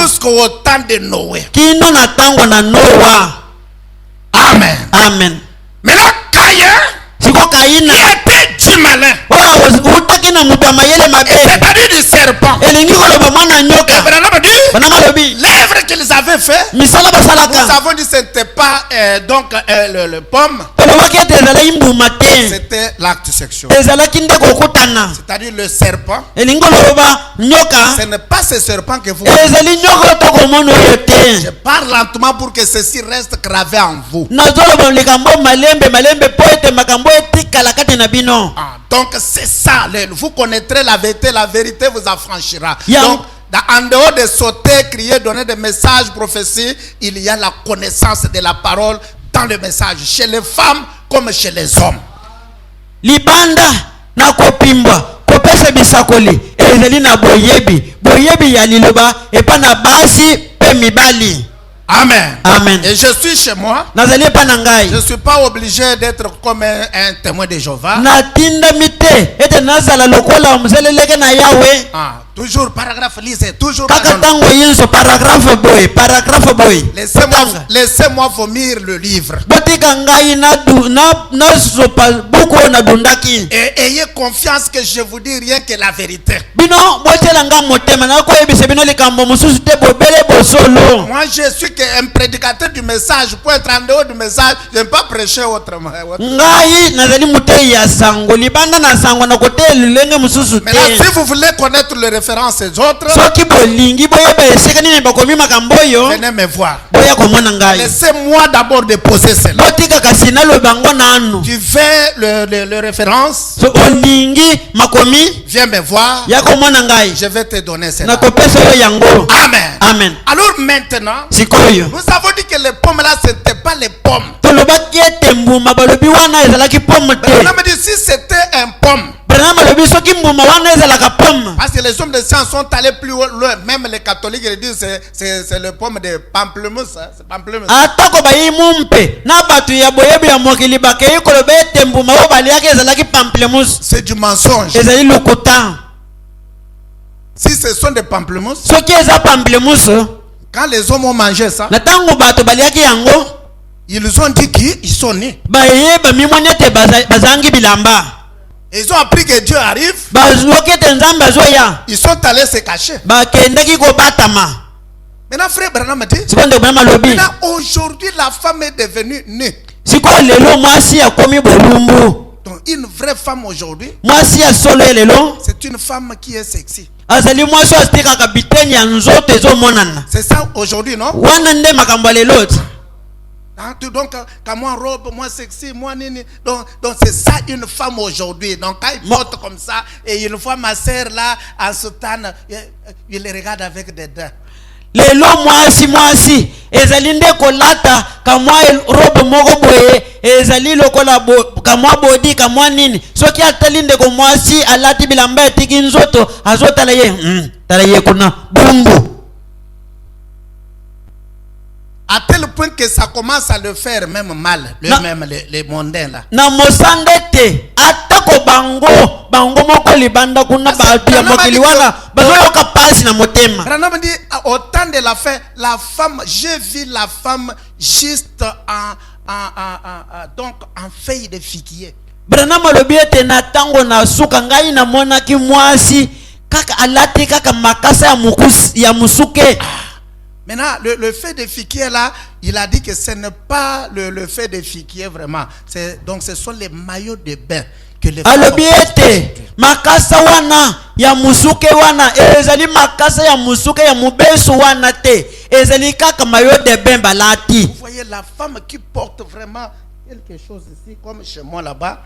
jusqu'au temps de Noé. kino na ntango na noa Amen. amen Maintenant, Caïn, siko kaina qui était du malin, oyo utaki na moto ya mayele mabe c'est-à-dire du serpent. elingi koloba mwana nyoka Abraham dit, bana malobi l'œuvre qu'ils avaient fait, misala nous basalaka avons dit que ce n'était pas le pomme, tolobaki ete ezalaki mbuma te c'était l'acte sexuel. ezalaki nde kokutana C'est-à-dire le serpent, elingi koloba nyoka ce n'est pas ce serpent que vous... ezali nyoka tokomona oyo Je te parle lentement pour que ceci reste gravé en vous. nazoloba likambo malembe po ete makambo etikala kati na bino Ah, donc c'est ça, vous connaîtrez la vérité vous affranchira. Yeah. Donc, en dehors de sauter, crier, donner des messages, prophéties, il y a la connaissance de la parole dans le message, chez les femmes comme chez les hommes. libanda na kopimbwa kopesa bisakoli ezali na boyebi boyebi ya liloba epa na basi pe mibali. Amen. Amen. Et je suis chez moi. Nazali epa na ngai. Je ne suis pas obligé d'être comme un témoin de Jéhovah. Natinda mite ete nazala lokola mzeleleke na Yahweh. Ah, toujours paragraphe, lisez, toujours Kaka tango yinso paragraphe boy. Laissez-moi vomir le livre. Botika ngai na sopa buko na dundaki. Et ayez confiance que je vous dis rien que la vérité. Bino botela nga motema na ko yebise bino likambo mususu te bobele bosolo. Moi je suis qu'un prédicateur du message. Pour être en dehors du message, je ne vais pas prêcher autrement. Ngai nazali mutei ya sango libanda na sango na kote lulenge mususu te. Maintenant si vous voulez connaître les références des autres, soki bolingi boyeba esika nini bakomi makambo oyo venez me voir. boya komona ngai. Laissez-moi d'abord déposer cela. Botika kasi na lobango nanu. Tu fais le référence, So olingi makomi viens me voir. ya komona ngai. Je vais te donner Na cela. kopesa yo yango. Amen. Amen. Alors maintenant, Sikoyo. nous avons dit que les pommes là, ce n'étaient pas les pommes. Tolobaki ete mbuma balobi wana ezalaki pomme te. On a dit si c'était un pomme. Branham alobi soki mbuma wana ezalaka pomme. Parce que les hommes de science sont allés plus loin. Même les catholiques ils disent c'est le pomme de pamplemousse. Hein? C'est pamplemousse. Atako bayi mumpe na batu ya boyebi ya mokili bakei koloba ete mbuma oyo baliaki ezalaki pamplemousse. C'est du mensonge. Ezali lokuta. Si ce sont des pamplemousses, Soki eza pamplemousse, quand les hommes ont mangé ça, na tango bato baliaki yango, ils ont dit qu'ils sont nés. bayeba mimoni ete bazangi bilamba. Ils ont appris que Dieu arrive. Bazoki ete nzambe azoya. Ils sont allés se cacher. Bakendaki kobatama. Maintenant, frère Branham me dit, Sikondo Branham alobi. maintenant, aujourd'hui, la femme est devenue née. Sikoyo lelo mwasi akomi bolumbu. Donc, une vraie femme aujourd'hui, Mwasi ya solo lelo. c'est une femme qui est sexy. Azali mwasi asikaka biteni ya nzoto ezomonana. C'est ça aujourd'hui, non? Wana nde makambo ya lelo. Donc, quand moi robe, moi sexy, moi nini. Donc c'est ça une femme aujourd'hui. Donc, quand il porte comme ça, et une fois ma sœur là, en soutane, il les regarde avec des dents. Lelo mwasi ezali nde kolata kamwa robe moko boye ezali lokola kamwa body kamwa nini soki atali ndeko mwasi alati bilamba etiki nzoto azotala ye tala ye kuna bumbu À tel point que ça commence à le faire même mal, même les mondains là. na mosandete atako bango moko libanda kuna batu ya mokili wana bazoyoka pasi na motema. Branham dit au temps de la fin, la femme, j'ai vu la femme juste donc en feuille de figuier. Branham alobi ete na tango na suka ngai na monaki mwasi kaka alati kaka makasa ya musuke. Maintenant, le fait de figuier là, il a dit que ce n'est pas le fait de figuier vraiment. Donc ce sont les maillots de bain que les femmes alobi ete makasa wana ya musuke wana ezali makasa ya musuke ya mubesu wana te ezali kaka maillot de bain balati. Vous voyez la femme qui porte vraiment quelque chose ici, comme chez moi là-bas.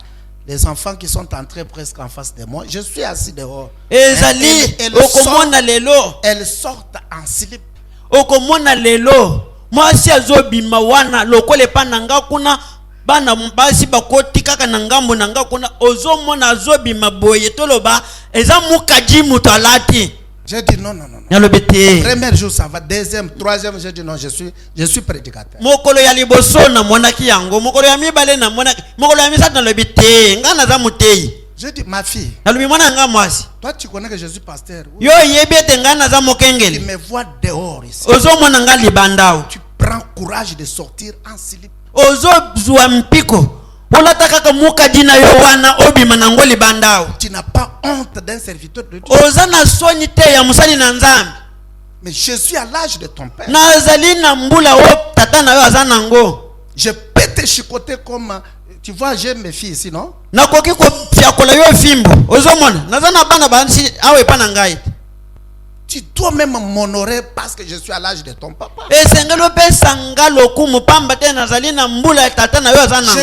Les enfants qui sont entrés presque en face de moi, je suis assis dehors. Ezali okomona lelo. Elles sortent en slip. Okomona lelo mwasi azobima wana lokola epa nanga kuna bana mbasi bakoti kaka na ngambo nanga kuna ozomona azobima boye toloba eza mukaji muto alati. J'ai dit non. Premier jour ça va, deuxième, troisième, j'ai dit non, je suis prédicateur. Mokolo ya liboso na monaki yango, mokolo ya mibale na monaki, mokolo ya misatu na lobi te, nga na za mutei. J'ai dit ma fille, toi tu connais que je suis pasteur. Yo yebi ete nga na za mokengeli. Tu me vois dehors ici. Ozomona nga libandao. Tu prends courage de sortir en slip. Ozo zwa mpiko. Olata kaka mukaji na yo wana obima na ngo libandao. Tu n'as pas honte d'un serviteur de Dieu. Oza na soni te ya musali na nzambe. Mais je suis à l'âge de ton père. Nazali na mbula o tata na yo azana ngo. Je peux te chicoter comme tu vois, j'ai mes filles ici, non? Nakoki ko fiakola yo fimbo. Ozomona nazana bana bansi awe pa na ngai. Tu dois même m'honorer parce que je suis à l'âge de ton papa. Je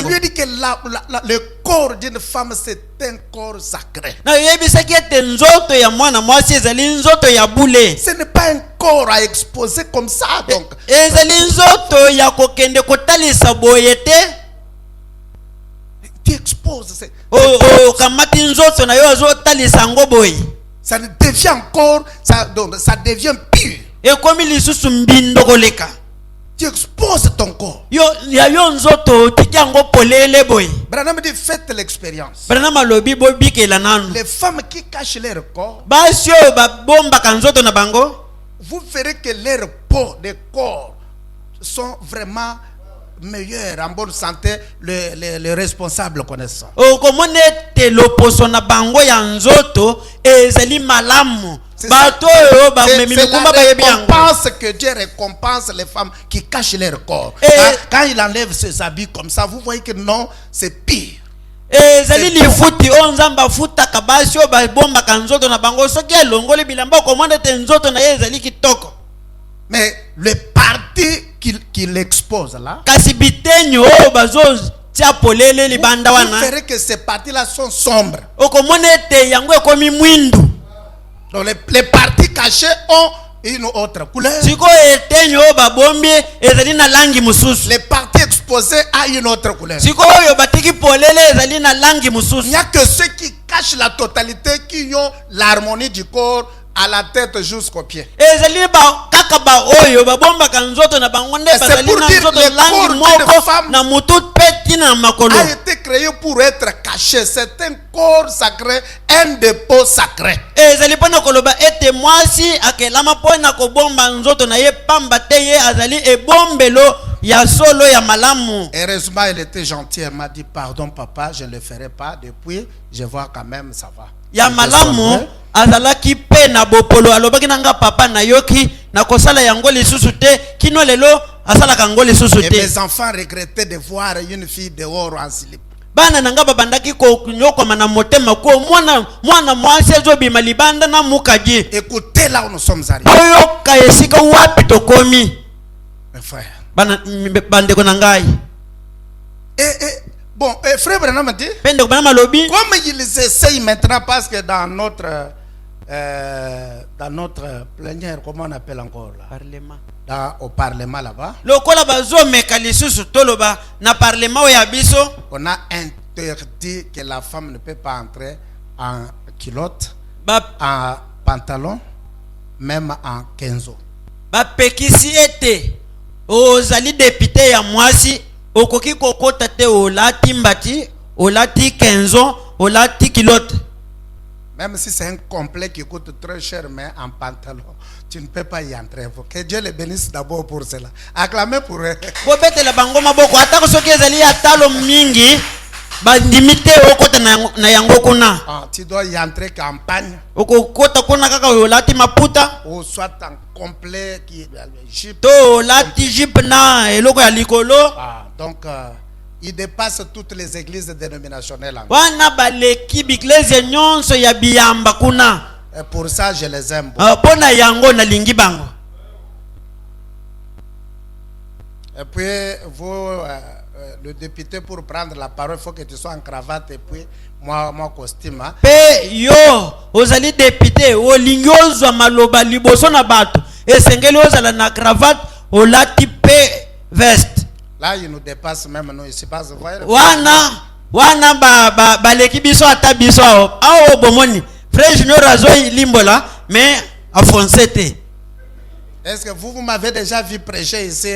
lui ai dit que le corps d'une femme c'est un corps sacré. Ce n'est pas un corps à exposer comme ça donc. Tu exposes. ça ne devient encore, donc ça devient pire. ekomi lisusu mbindo koleka. Tu exposes ton corps. Yo nzoto tiki yango polele boy. Branham dit faites l'expérience. Branham alobi bobikela nanu. Les femmes qui cachent leur corps, Basio babomba kanzoto na bango. vous verrez que leurs peaux de corps sont vraiment meilleurs, en bonne santé, les responsables connaissant. Okomone te loposo na bango ya nzoto ezali malamu. C'est Bato yo ba memi la kumba ba yebi yango. récompense que Dieu récompense les femmes qui cachent leur corps. Et- Quand il enlève ses habits comme ça, vous voyez que non, c'est pire. Ezali lifuti onzamba futa kabasio ba bomba kanzoto na bango soki elongoli bilamba okomone te nzoto na ye ezali kitoko. Mais le parti qu'il expose là, Kasi bitenyo oyo bazo tia polele libanda vous wana. verrez que ces parties-là sont sombres. Okomone te yango ekomi mwindu. Donc les parties cachées ont une autre couleur. Siko etenyo oyo babombi ezali na langi mususu. Les parties exposées ont une autre couleur. Siko oyo batiki polele ezali na langi Il mususu. n'y a que ceux qui cachent la totalité qui ont l'harmonie du corps à la tête jusqu'aux pieds. Ezali ba kaka ba oyo babombaka nzoto na bango nde Et c'est bazali pour na dire nzoto le langi corps d'une moko femme na mutu peti na makolo. A été créé pour être caché. C'est un corps sacré, un dépôt sacré. Ezali mpona koloba ete mwasi akelama mpona kobomba nzoto na ye pamba te ye azali ebombelo ya solo ya malamu. Heureusement, il était gentil. Elle m'a dit pardon, papa, je ne le ferai pas. Depuis, je vois quand même ça va. Ya malamu azalaki pe na bopolo alobaki nanga papa na yoki na kosala yango lisusu te kino lelo asalaka yango lisusu Et te. mes enfants regrettaient de voir une fille dehors en slip. Bana nanga babandaki konyokoma na motema ko mwana mwasi ezobima libanda na mukaji. Écoutez là où nous sommes arrivés, Oyoka esika wapi tokomi. mes frères. Bana bandeko na ngai. Bon, frère Branham dit, Pende kubana malobi. comme ils essayent maintenant, parce que dans notre plénière, comment on appelle encore là, Parlement. au Parlement là-bas, Lokola bazomeka lisusu toloba na parlement oya biso. on a interdit que la femme ne peut pas entrer en culotte, en pantalon, même en kenzo. Bapekisi ete ozali député ya mwasi okoki kokota te olati mbati olati kenzo olati kilote. Même si c'est un complet qui coûte très cher, mais en pantalon, tu ne peux pas y entrer. Que Dieu les bénisse d'abord pour cela. Acclamez pour eux. Bobetela bango maboko atako soki ezali atalo mingi bandimite okota na yango kuna. Ah, tu dois y entrer campagne. Okokota kuna kaka olati maputa Ou soit en complet qui jupe. to olati jipe na eloko ya likolo. Ah, donc, il dépasse toutes les églises dénominationnelles. Wana baleki bikleze nyonso ya biyamba kuna. Et pour ça, je les aime beaucoup. Pona yango na lingi bango. Et puis, vous, le député, pour prendre la parole, il faut que tu sois en cravate et puis moi costume. Hein. Pe yo ozali député olingi ozwa maloba liboso na bato esengeli ozala na cravate olati pe veste. Là, il nous dépasse même nous ici. Parce que, voyez, wana baleki biso ata biso awo bomoni frère junior azoi limbola mais afonce te. est-ce que vous m'avez déjà vu prêcher ici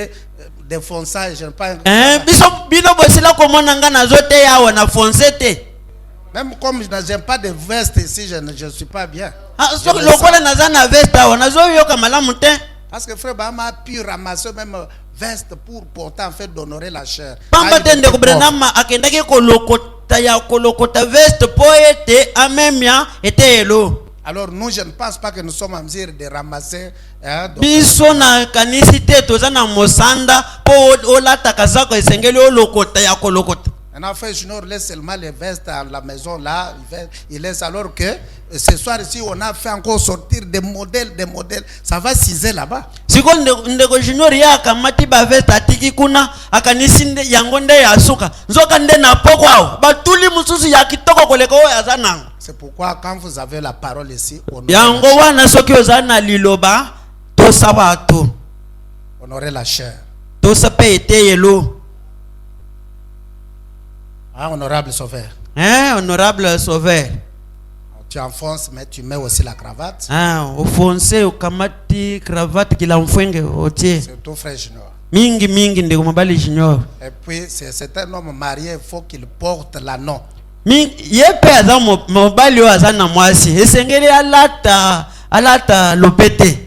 des fonçages? Je ne pas. Biso bino bosila komona nga nazote yawo na fonce te. Même comme je n'aime pas de veste ici, je ne suis pas bien. So lokola naza na veste awo nazoyoka malamu te. Parce que frère Bahama a pu ramasser même veste pour porter en fait d'honorer la chair. Pamba te ndeko Branham akendaki kolokota veste po ete amemia ete elo. Alors nous, je ne pense pas que nous sommes en mesure de ramasser. Biso na kanisi te toza na mosanda po olata kazako esengeli olokota ya kolokota. Un enfant junior laisse seulement les vestes à la maison là, il laisse, alors que ce soir ici on a fait encore sortir des modèles, ça va ciser là-bas. Siko ndeko junior ya kamati ba veste atiki kuna akanisi nde yango nde ya suka nzoka nde na poko ao batuli mususu ya kitoko koleka o ya zanang. C'est pourquoi quand vous avez la parole ici, yango wana soki ozana liloba to sabato honorer la chair. To sape ete yelo. Ah, honorable sauveur. Honorable sauveur. tu enfonces, mais tu mets aussi la cravate. Ufonse ukamati cravate kila mfwenge otie. C'est tout frère Junior. Mingi ndiko mobali junior. Et puis c'est un homme marié, il faut qu'il porte l'anneau. Yepe aza mobali o aza na mwasi. Esengeli alata lopete.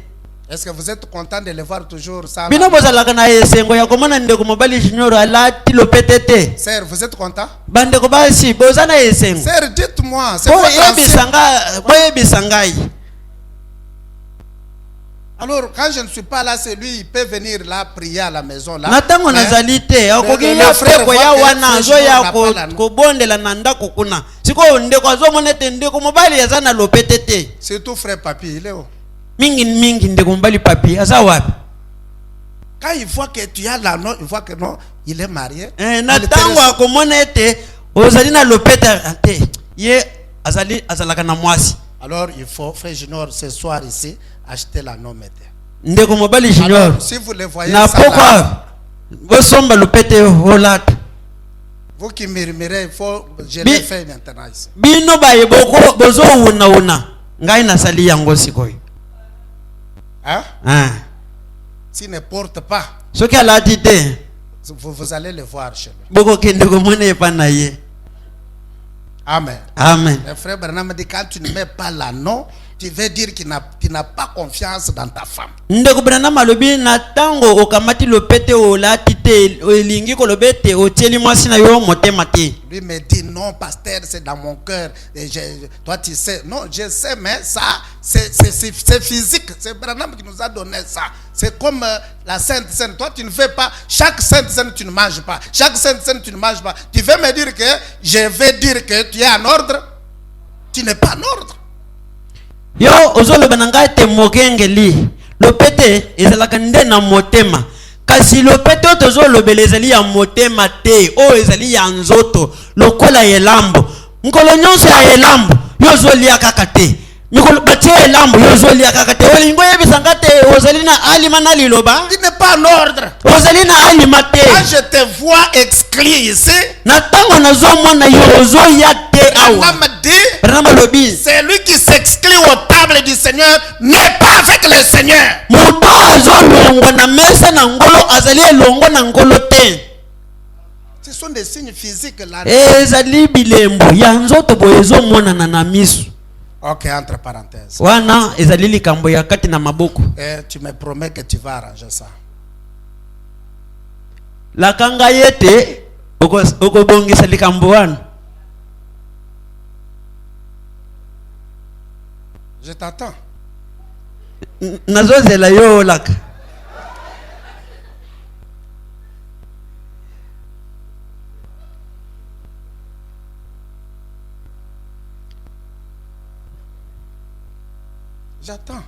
Est-ce que vous êtes content de le voir toujours ça? Bino bozalaka na esengo ya komona ndeko mobali junior alati lopete te. Sœur, vous êtes content? Bandeko basi boza na esengo. Sœur, dites-moi, c'est votre Boyebisangai. Alors, quand je ne suis pas là, c'est lui, il peut venir là, prier à la maison là. Natango nazali te, akogiya frère ya wana zo ya kobondela na ndako kuna. Siko ndeko azomona te ndeko mobali aza na lopete te. C'est tout frère papi, il est où? Mingi ndeko mobali papi aza wapi? Quand il voit que tu as l'anneau, il voit que non, il est marié. Natango akomona te ozali na lopete te. Ye azalaka na mwasi. Alors, il faut, frère Junior, ce soir ici, acheter l'anneau maintenant. Ndeko mobali junior. Si vous le voyez, na pourquoi bosomba lopete holata. Vous qui murmurez, il faut, je l'ai fait maintenant ici. Bino baye boko bozo una. Ngai nasali yango sikoyo. Hein? S'il ne porte pas, soki alati te, vous allez le voir chez lui. Boko kende komona epa na ye. Amen. Amen. Le frère Branham dit quand tu ne mets pas l'anneau, tu veux dire qu'il n'a pas confiance dans ta femme. Ndeko Branham alobi na tango okamati lopete olati te elingi kolobete otieli mwasi na yo motema te. Lui me dit non pasteur, c'est dans mon cœur. Et toi tu sais, non je sais, mais ça c'est physique. C'est Branham qui nous a donné ça. C'est comme la Sainte Seine. Toi tu ne fais pas, chaque Sainte Seine tu ne manges pas. Chaque Sainte Seine tu ne manges pas. Tu veux me dire que je vais dire que tu es en ordre? Tu n'es pas en ordre. Yo ozoloba nanga te mokengeli lopete ezalaka nde na motema kasi lopete tozolobela ezali ya motema te o ezali ya nzoto lokola elambo nkolo nyonso ya elambo yozolia kaka te mikolo batie elambo yozolia kaka te olingo yebisanga te ozali na alima na liloba. Tu n'es pas en ordre. Ozali na alima te. Quand je te vois exclu ici, na tango nazomona yo ozoya te awa c'est lui qui s'exclut aux tables du Seigneur, n'est pas avec le Seigneur. Ce sont des signes physiques là. Ok, entre parenthèses. Et tu me promets que tu vas arranger ça. La kangayete okobongisa likambo wana. Je t'attends. Nazozela yo laka. J'attends.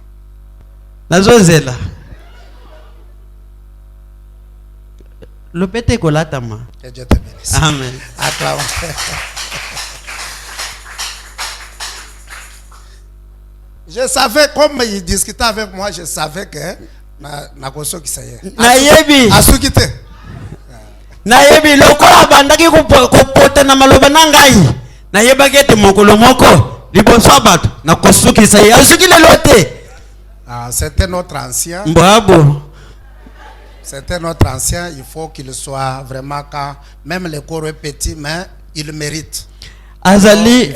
Nazozela. Lopete kolatama. Que Dieu te bénisse. Amen. Je savais, comme il discutait avec moi, je savais que Nakoso qui ça y est. Nayebi. Asukite. Nayebi lokola bandaki kopota na maloba nangai. Nayeba kete mokolo moko liboso bato nakosuki ça y est. Asuki le lote. C'était notre ancien. Mbabo. C'était notre ancien, il faut qu'il soit vraiment quand même le corps est petit, mais il mérite. Azali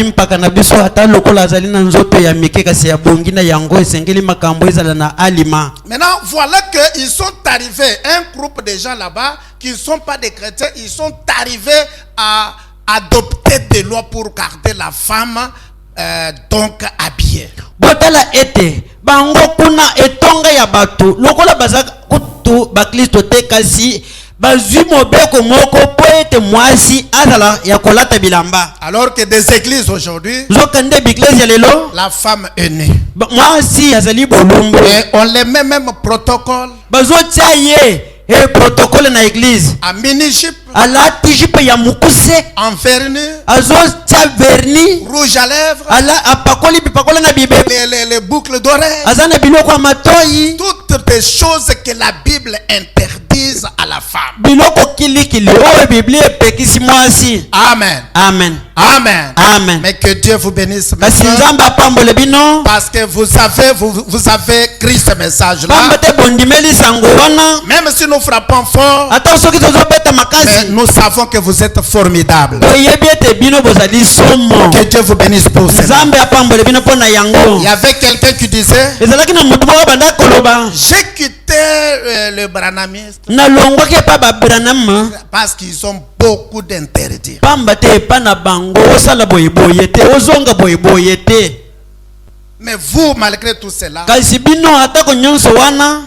mpaka na biso ata lokola azali na nzoto ya mike kasi ya bongi na yango esengeli makambo ezala na alima. Maintenant voilà que ils sont arrivés, un groupe de gens là-bas qui ne sont pas des chrétiens, ils sont arrivés à adopter des lois pour garder la femme donc habillée. Botala ete bango kuna etonga ya bato lokola bazaka kutu bakristo te kasi bazwi mobeko moko po ete mwasi azala ya kolata bilamba. Alors que des églises aujourd'hui, zokande biklesi ya lelo la femme est née. Mwasi azali bolumbu. Et on les met même protocole. Bazotia ye et protocole na église. En mini-jupe. Alati jipe ya mukuse. En vernis. Azotia vernis. Rouge à lèvres. Ala apakoli bipakola na bibe. Les boucles d'oreilles. Azana biloko matoi. Toutes des choses que la Bible interdit. convoitise à la femme. biloko kilikili oyo biblia epekisi mwasi. Amen. Amen. Amen. Amen. Mais que Dieu vous bénisse. kasi nzambe apambole bino Parce que vous avez écrit ce message-là. pamba te bondimeli sango wana Même si nous frappons fort, ata soki tozobeta mais makasi nous savons que vous êtes formidables. toyebi ete bino bozali somo. Que Dieu vous bénisse pour cela. nzambe apambole bino mpo na yango. Il y avait quelqu'un qui disait, ezalaki na motu moko banda koloba j'ai quitté le branamiste nalongwaki epa babranam parce qu'ils ont beaucoup d'interdits. pamba te epa na bango osala boyeboye te ozonga boyeboye te. Mais vous, malgré tout cela, kasi bino atako nyonso wana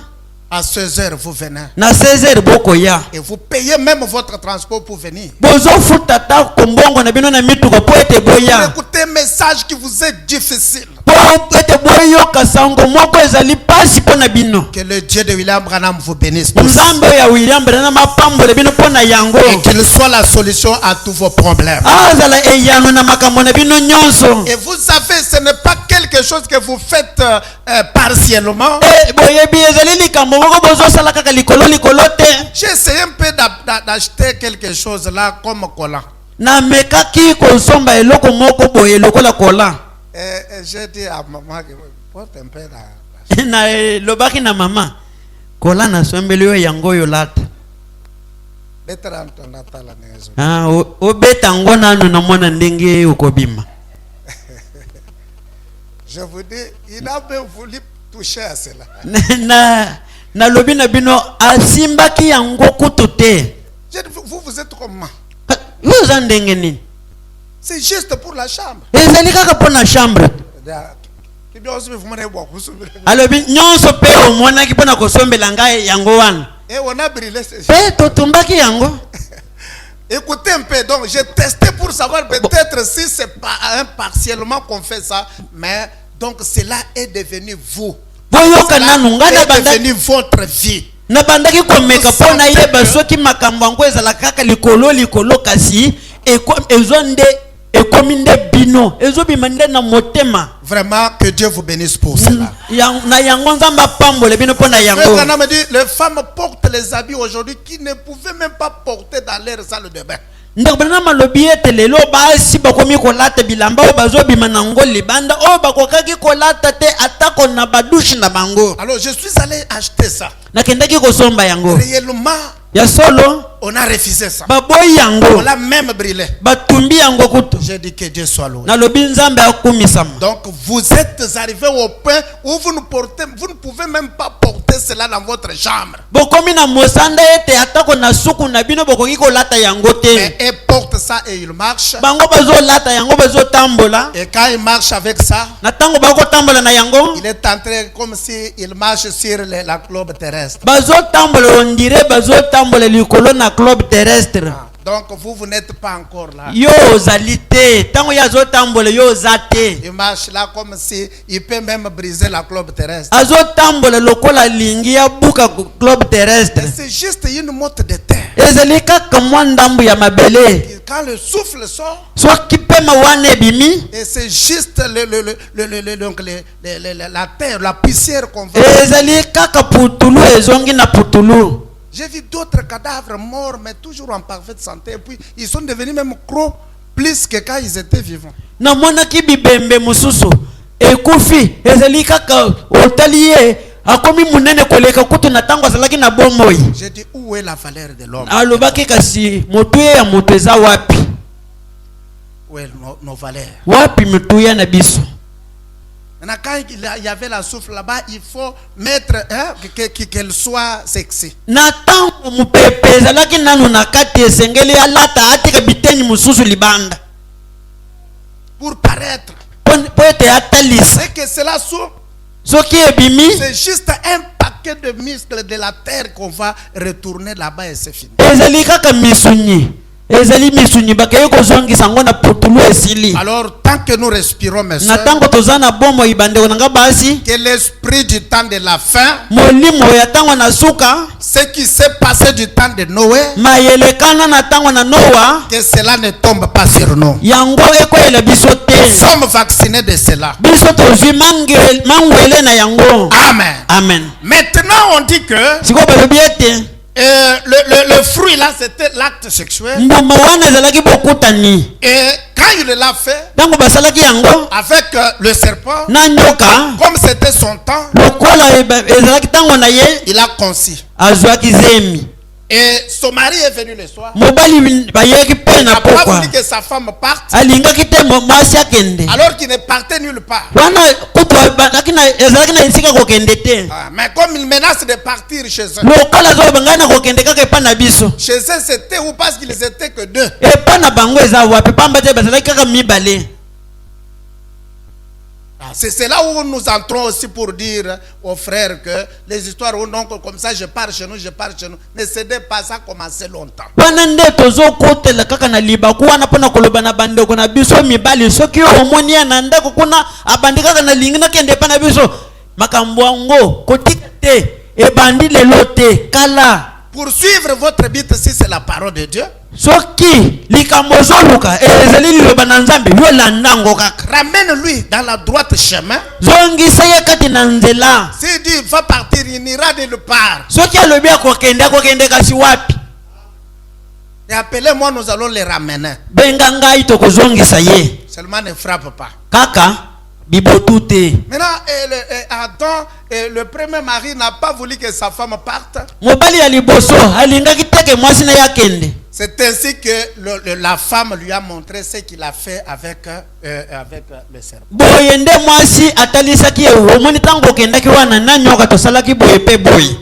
à 16 heures, vous venez. na 16h bokoya Et vous payez même votre transport pour venir. bozofuta ta kombongo na bino na mituka po ete Pour boya écouter un message qui vous est difficile. po ete boyoka sango moko ezali pasi mpo na bino. Que le Dieu de William Branham vous bénisse tous. nzambe oyo ya william branham apambole bino mpo na yango. Et qu'il soit la solution à tous vos problèmes. azala eyano na makambo na bino nyonso. Et vous savez, ce n'est pas quelque chose que vous faites partiellement. boyebi ezali likambo moko bozosala kaka likolo te. J'ai essayé un peu d'acheter quelque chose là comme collant. namekaki kosomba eloko moko boye lokola kola. J'ai dit à maman que porte un peu là. na lobaki na mama kola nasombeli yo yango oyo lata. obeta ngo nanu namona ndenge okobima. Je vous dis, il a même voulu toucher à cela. na lobi na bino asimbaki yango kutu te. Vous êtes comment? yo oza ndenge nini? C'est juste pour la chambre. ezali kaka mpo na chambre. alobi nyonso mpe omonaki mpo na kosombela ngai yango wana. Et on a brûlé. mpe totumbaki yango. Écoutez un peu, donc j'ai testé pour savoir peut-être si c'est pas partiellement qu'on fait ça, mais donc cela est devenu vous. boyoka nanu ngai est devenu votre vie. nabandaki komeka mpo nayeba soki makambo yango ezalaka kaka likolo kasi ezo nde ekomi nde bino ezobima nde na motema. Vraiment que Dieu vous bénisse pour cela. na yango nzambe apambole bino mpo na yango. Me dit, les femmes portent les habits aujourd'hui qui ne pouvaient même pas porter dans leur salle de bain. ndeko bana malobi ete lelo basi bakomi kolata bilamba oyo bazobima na ngo libanda oyo bakokaki kolata te atako na badushe na bango. Alors je suis allé acheter ça. nakendaki kosomba yango. Réellement, ya solo on a refusé ça. baboyi yango. On l'a même brûlé. batumbi yango kutu. J'ai dit que Dieu soit loué. nalobi nzambe akumisama. Donc vous êtes arrivé au point où vous ne pouvez même pas porter cela dans votre chambre. bokomi na mosanda ete atako na suku na bino bokoki kolata yango te. Mais il porte ça et il marche. bango bazolata yango bazotambola. Et quand il marche avec ça, na ntango bakotambola na yango. il est entré comme si il marche sur la globe terrestre. bazotambola ondire bazotambola likolo na globe terrestre. Donc vous n'êtes pas encore là. yo ozali te ntango ye azotambola yo oza te. Il marche là comme si il peut même briser la globe terrestre. azotambola lokola lingi ya buka globe terrestre. C'est juste une motte de terre. ezali kaka mwa ndambu ya mabele. Quand le souffle sort, soki pema wana ebimi. et c'est juste la terre, la poussière qu'on va. ezali kaka putulu ezongi na putulu. J'ai vu d'autres cadavres morts, mais toujours en parfaite santé. Et puis, ils sont devenus même gros, plus que quand ils étaient vivants. namonaki bibembe mosusu ekufi ezali kaka otali ye akomi munene koleka kutu na ntango azalaki na bomoi. J'ai dit, où est la valeur de l'homme? alobaki kasi motuye ya moto eza wapi? Où est nos valeurs? wapi motuya na biso? Maintenant, quand il y avait la souffle là-bas, il faut mettre qu'elle soit sexy. na ntango mopepe ezalaki nanu na kati esengeli alata atika biteni mosusu libanda. Pour paraître. po ete atalisa. C'est que cela souffle. soki ebimi. C'est juste un paquet de muscles de la terre qu'on va retourner là-bas et c'est fini. ezali kaka misuni. ezali misuni bakeye kozongisa ngo na putulu esili. Alors tant que nous respirons, mes na soeurs, ntango toza na bomo ibandeko nanga basi. que l'esprit du temps de la fin, molimo ya ntango na suka. ce qui s'est passé du temps de Noé, mayelekana na ntango na Noa. que cela ne tombe pas sur nous. yango ekoyela biso te. Nous sommes vaccinés de cela. biso tozwi mangwele na yango. Amen. amen. Maintenant on dit que sikoyo balobi ete fruit là, c'était l'acte sexuel. mbuma wana ezalaki bokutani. Et quand il l'a fait Ntango basalaki yango avec le serpent, na nyoka, comme c'était son temps, lokola ezalaki ntango na ye, il a conçu. azwaki zemi. Et son mari est venu le soir. Mobali bayeki pe Il na n'a pas pokwa. voulu que sa femme parte, Alingaki te mwasi akende. alors qu'il ne partait nulle part. Wana kutu ezalaki na esika kokende te. Ah, mais comme il menace de partir chez eux, Lokola zo bangai na kokende kaka epa na biso. chez eux c'était où parce qu'ils étaient que deux. Epa na bango eza wapi pamba te bazalaki kaka mibale. Ah, c'est là où nous entrons aussi pour dire aux frères que les histoires où donc comme ça je pars chez nous, je pars chez nous. Ne cédez pas, ça a commencé longtemps. Wana nde tozokotela kaka na libaku wana mpona koloba na bandeko na biso mibali soki omoni ya na ndako kuna abandi kaka na lingi nakende epa na biso makambo yango kotika te ebandi lelo te kala. Pour suivre votre bite, si c'est la parole de Dieu, soki likambo zoluka ezali liloba na nzambe yo landango kaka ramène-lui dans la droite chemin. zongisa ye kati na nzela. S'il dit il va partir, il n'ira nulle part. Soki alobi akokende kasi wapi? Et appelez-moi, nous allons les ramener. Benga ngai tokozongisa ye. Seulement ne frappe pas. Kaka bibotu te. Maintenant, Adam, le premier mari n'a pas voulu que sa femme parte. Mobali ya liboso alingaki teke mwasi na yakende. C'est ainsi que la femme lui a montré ce qu'il a fait avec le serpent. Boyende mwasi atalisaki ye omoni tango kendaki wana na nyoka tosalaki boye pe boye.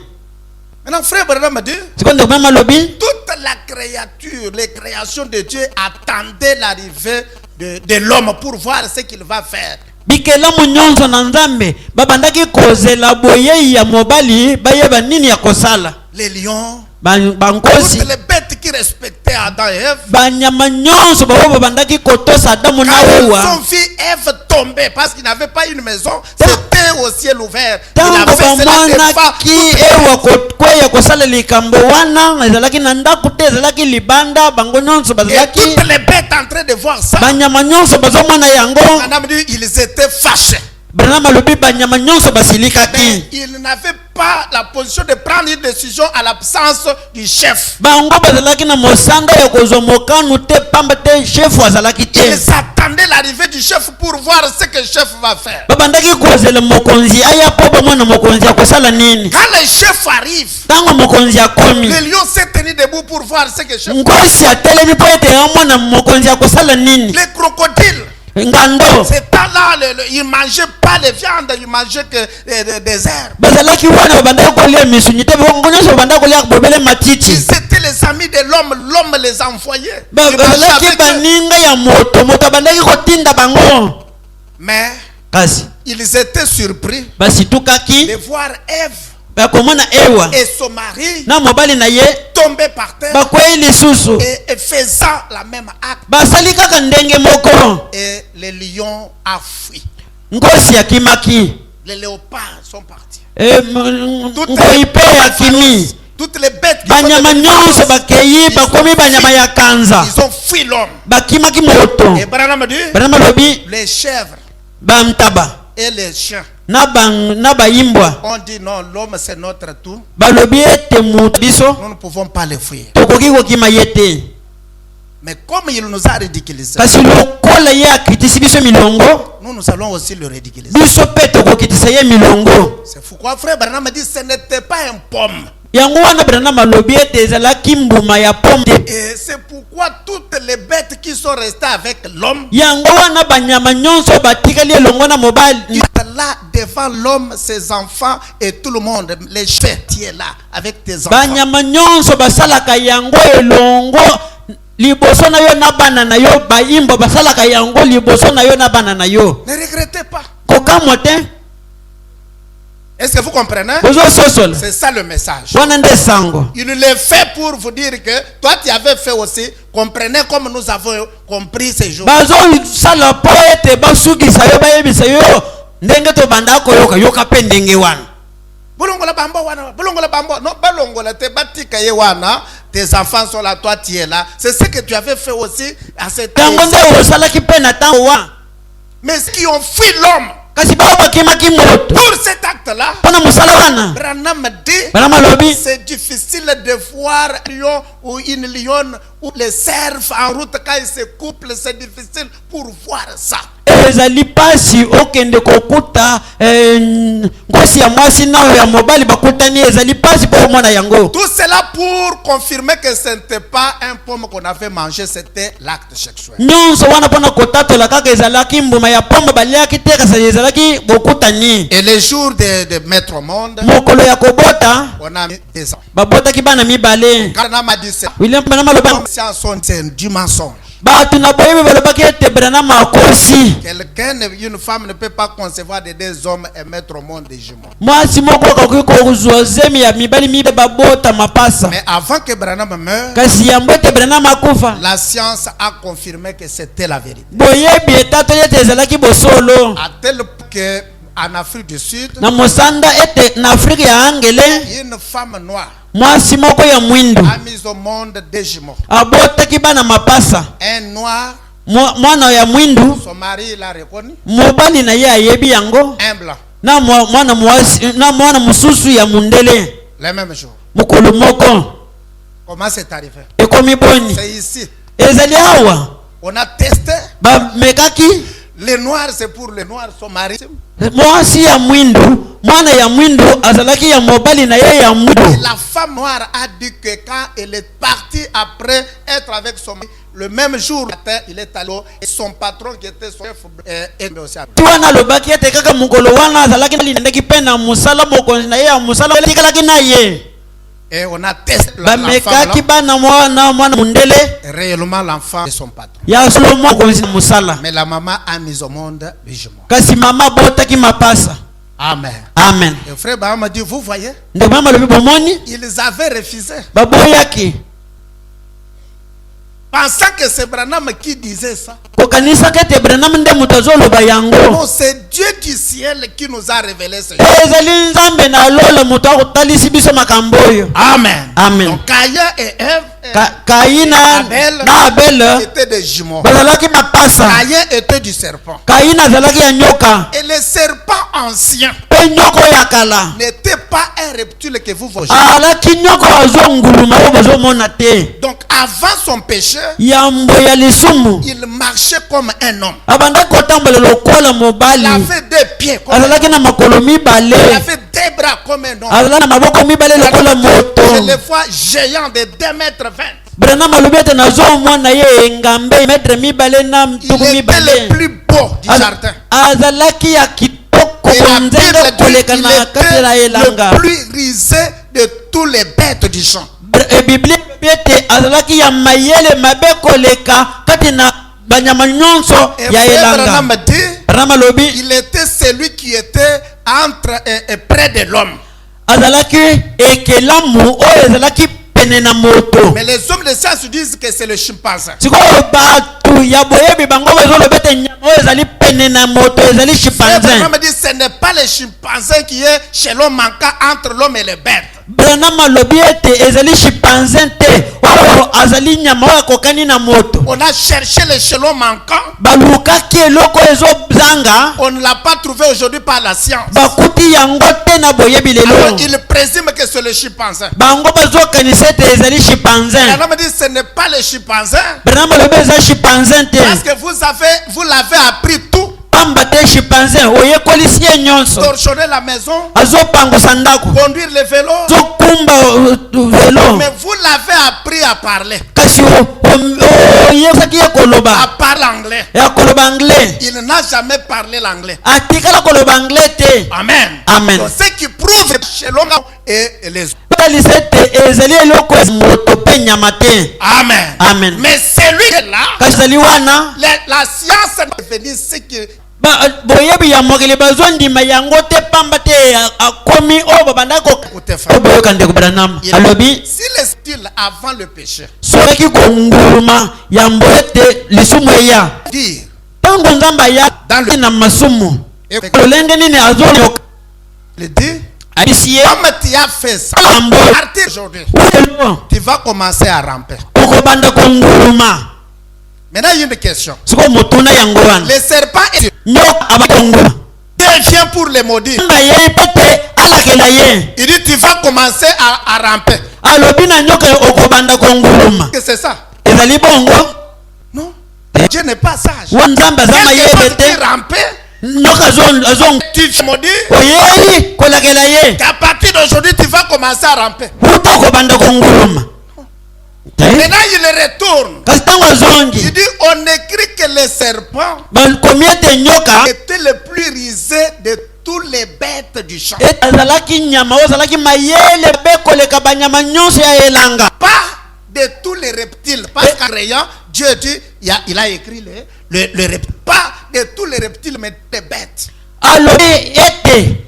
Maintenant, frère Branham me dit, Sikondo mama lobi toute la créature, les créations de Dieu attendaient l'arrivée de l'homme pour voir ce qu'il va faire. bikelamu nyonso na nzambe babandaki kozela boye ya mobali bayeba nini ya kosala. Les lions, bankosi toutes les bêtes qui respectaient Adam et Ève. banyama nyonso babo babandaki kotosa Adamu na Hawa. Son fils Ève tombait parce qu'il n'avait pas une maison, c'était au ciel ouvert. Il Tango avait fait cela des bamwana fois. ki ewa kweya kosala likambo wana ezalaki na ndako te ezalaki libanda bango nyonso Et bazalaki toutes les bêtes en train de voir ça. banyama nyonso bazomona yango. Madame dit, ils étaient fâchés. Branham alobi banyama nyonso Mais basilikaki. ils n'avaient pas la position de prendre une décision à l'absence du chef. Bango bazalaki na mosanda ya kozwa mokanu te pamba te chefu azalaki te. Ils attendaient l'arrivée du chef pour voir ce que le chef va faire. babandaki kozela mokonzi aya po bamona mokonzi akosala nini. Quand le chef arrive, Ntango mokonzi akomi le lion s'est tenu debout pour voir ce que le chef va nkosi atelemi mpo ete amona mokonzi akosala nini. faire. Les crocodiles, ngando ce temps-là, ils ne mangeaient pas les viandes, ils mangeaient que des herbes. bazalaki wana babandaki kolia misuni te bango nyonso babandaki kolia bobele matiti. Ils étaient les amis de l'homme, l'homme les envoyait. Ils marchaient bazalaki avec eux. baninga ya moto abandaki kotinda bango. Mais Kasi ils étaient surpris basitukaki de voir Ève bakomona ewa et son mari na mobali na ye tomber par terre bakwei lisusu et faisant la même acte. basali kaka ndenge moko. Et les lions a fui. Nkosi akimaki. Les léopards sont partis. Nkoi pe akimi. Toutes les bêtes qui Banyama nyonso bakei bakomi banyama ya kanza. ils ont fui l'homme. Bakimaki moto. Et Branham dit, Branham lobi les chèvres bamtaba et les chiens na bayimbwa ont dit non, l'homme c'est notre tout. balobi ete mutu biso Nous ne pouvons pas les fuir. tokoki kokima ye te. Mais comme il nous a ridiculisés, Kasi lokola ye akritisi biso milongo nous allons aussi le ridiculiser. biso pe tokokitisa ye milongo. C'est pourquoi frère Branham dit ce n'était pas un pomme. Yango wana Branham alobi ete ezalaki mbuma ya pome. Et c'est pourquoi toutes les bêtes qui sont restées avec l'homme, Yango wana banyama nyonso batikali elongo na mobali. il est là devant l'homme, ses enfants et tout le monde. Les chefs, tu es là avec tes enfants. Banyama nyonso basalaka yango elongo liboso na yo na bana na yo bayimbo basalaka yango liboso na yo na bana na yo. Ne regrettez pas. Kokamwa te. Est-ce que vous comprenez? Ozososola. C'est ça le message. Wana nde sango. Il le fait pour vous dire que toi tu avais fait aussi. Comprenez comme nous avons compris ces jours. Bazosala po ete basukisa yo bayebisa yo ndenge tobanda koyoka yoka pe ndenge wana. Bolongola bambo wana, bolongola bambo. Non, bolongola te batika ye wana. Tes enfants sont là, toi tu es là. C'est ce que tu avais fait aussi à cette Tango nde osalaki pe na tango wa. Mais ce qui ont fui l'homme, kasi bao bakimaki moto Pour cet acte-là, mpona mosala wana Branham dit, Branham alobi c'est difficile de voir un lion ou une lionne ou les cerfs en route quand ils se couplent, c'est difficile pour voir ça. ezali pasi okende kokuta ngosi ya mwasi na ya mobali bakutani ezali pasi po mona yango. Tout cela pour confirmer que ce n'était pas un pomme qu'on avait mangé, c'était l'acte sexuel. nyonso wana mpona kotatola kaka ezalaki mbuma ya pombe baliaki te kasi ezalaki bokutani. Et les jours de mettre au monde, mokolo ya kobota on a mis des ans. babotaki bana mibale. Branham a dit c'est William Branham aloba du mensonge. bato na boyebi balobaki ete Branham akosi. Quelqu'un, une femme ne peut pas concevoir de deux hommes et mettre au monde des jumeaux. mwasi moko akoki kozwa zemi ya mibali mibe babota mapasa. Mais avant que Branham meure, kasi yango ete Branham akufa la science a confirmé que c'était la vérité. boyebi etatoli ete ezalaki bosolo. À tel point que en Afrique du Sud, na mosanda ete na Afrika ya angele une femme noire mwasi moko ya mwindu a mis au monde des jumeaux. abotaki bana mapasa. Un noir, mwana ya mwindu son mari l'a reconnu. mobali na ye ayebi yango Un blanc, na mwana mosusu ya mundele le même jour. mokolo moko. Comment c'est arrivé? ekomi boni C'est ici. ezali awa On a testé. bamekaki Les noirs, c'est pour les noirs, son mari. mwasi ya mwindu mwana ya mwindu azalaki ya mobali na ye ya mwindu. Et la femme noire a dit que quand elle est partie après être avec son mari, le même jour, il est allé et son patron qui était son chef est aussi à ti wana alobaki ete kaka mokolo wana azalaki nalindaki mpe na mosala mokonzi na ye ya mosala tikalaki na ye. Et on a testé bamekaki l'enfant, bana mwana mundele réellement l'enfant de son patron. ya solo mokonzi na mosala. Mais la maman a mis au monde les jumeaux. kasi mama botaki mapasa. Amen. Amen. Et frère Baham m'a dit, vous voyez, ndeko mama alobi bomoni ils avaient refusé. baboyaki Pensant que c'est Branham qui disait ça. kokanisaka ete Branham nde moto azoloba yango. Non, c'est Dieu du ciel qui nous a révélé ce jour. ezali nzambe na lola moto akotalisi biso makambo oyo. Amen. Amen. Donc Caïn et Ève Kaina na Abel étaient des jumeaux. bazalaki mapasa. Caïn était du serpent. Kaina azalaki ya nyoka Et le serpent ancien mpe nyoko ya kala n'était pas un reptile que vous voyez. alaki nyoko azonguluma oyo bozomona te. Donc avant son péché, yambo ya lisumu il marchait comme un homme. abandaki kotambola lokola Il mobali. avait deux pieds comme un homme. azalaki na makolo Il mibale. avait deux bras comme un homme. azalaki na maboko mibale lokola Je moto. le vois géant de 2 mètres 20. Branham alobi ete nazomona ye engambe metre mibale na Il tuku était le mibale. plus beau du jardin. azalaki ya kitoko Et la konzenga Bible dit koleka qu'il na kati na était elanga. le plus risé de tous les bêtes du champ. biblia elobi ete azalaki ya mayele mabe koleka kati na banyama nyonso Et ya frère Branham elanga. dit, Branham alobi il était celui qui était entre et près de l'homme. azalaki ekelamu oyo ezalaki pene na moto. Mais les hommes de science disent que c'est le chimpanzé. sikoyo bato ya boyebi bango bazoloba ete nyama oyo ezali pene na moto ezali Frère chimpanzin. Branham dit, ce n'est pas le chimpanzé qui est chez l'homme manquant entre l'homme et les bêtes. Branham alobi ete ezali chimpanzin te oyo azali nyama oyo akokani na moto. On a cherché l'échelon manquant. balukaki eloko ezozanga On ne l'a pas trouvé aujourd'hui par la science. bakuti yango te na boyebi lelo. Alors, il présume que c'est le chimpanzé. bango bazokanisa ete ezali chimpanzin. Branham dit, ce n'est pas le chimpanzé. Branham alobi eza chimpanzin Parce te que vous l'avez appris tout. pamba te chimpanzin oyekolisi ye nyonso. Torchonner la maison, azopangusa ndako conduire le vélo. azokumba velo. Mais vous l'avez appris à parler. kasi oyebisaki ye koloba À parler anglais. ya koloba anglais. Il n'a jamais parlé l'anglais. atikala koloba anglais te. Amen. Amen. Donc, ce qui prouve chez l'homme et les autres. batalisa ete ezali eloko ya moto mpe nyama te. Amen. Amen. Mais celui qui est là, kasi ezali wana la science est venue ce qui boyebi ya mokili bazondima yango te pamba te akomi oyo babandaki boyoka ndeko Branham alobi si le style avant le péché soki konguluma yambo ete lisumu eya dire ntango nzambe aya na masumu lolenge nini azoyoka le dit abisi ye comme tu as fait ça yambo à partir d'aujourd'hui tu vas commencer à ramper. okobanda konguluma. Maintenant il y a une question. siko motuna yango wana Le serpent est nyoka abakongula Dieu vient pour les maudire. nga ye pete alakela ye Il dit tu vas commencer à ramper. alobi na nyoka okobanda konguluma Que c'est ça? ezali bongo Non. Dieu n'est pas sage. wa nzambe aza mayele te Tu ramper, nyoka azong tu vas maudire. oyeli kolakela ye Qu'à partir d'aujourd'hui, tu vas commencer à ramper. uta okobanda konguluma Maintenant, il retourne. kasi ntango azongi Il dit on écrit que les serpents bakomi ete nyoka étaient les plus rusés de tous les bêtes du champ. ete azalaki nyama oyo azalaki mayele be koleka banyama nyonso ya elanga Pas de tous les reptiles. Parce qu'en rayon, Dieu dit, il a écrit le reptile. Pas de tous les reptiles, mais des bêtes. alobi ete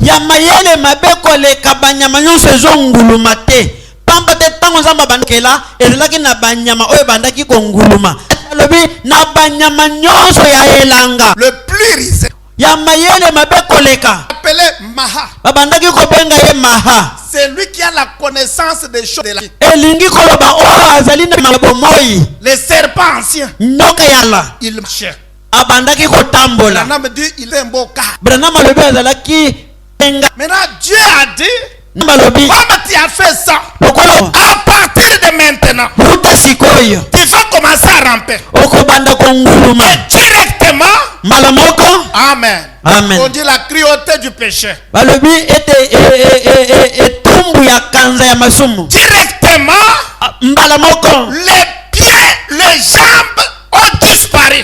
ya mayele mabe koleka banyama nyonso ezonguluma te pamba te ntango nzambe abandakela ezalaki na banyama oyo ebandaki konguluma alobi na banyama nyonso ya elanga Le plus rusé, ya mayele mabe koleka appelé Maha, babandaki kobenga ye maha c'est lui qui a la connaissance des choses de la vie. elingi koloba oyo azali na mabomoi Les serpents anciens, nyoka yala il marchait. abandaki kotambola Branham dit, il est un beau cas. branham alobi azalaki enga Maintenant, Dieu a dit, alobi comme tu as fait ça, lokola à partir de maintenant, buta sikoyo tu vas commencer à ramper. okobanda konguluma Directement, mbala moko Amen. Amen. On dit la cruauté du péché. balobi ete etumbu ya kanza ya masumu Directement, mbala moko les pieds, les jambes ont disparu.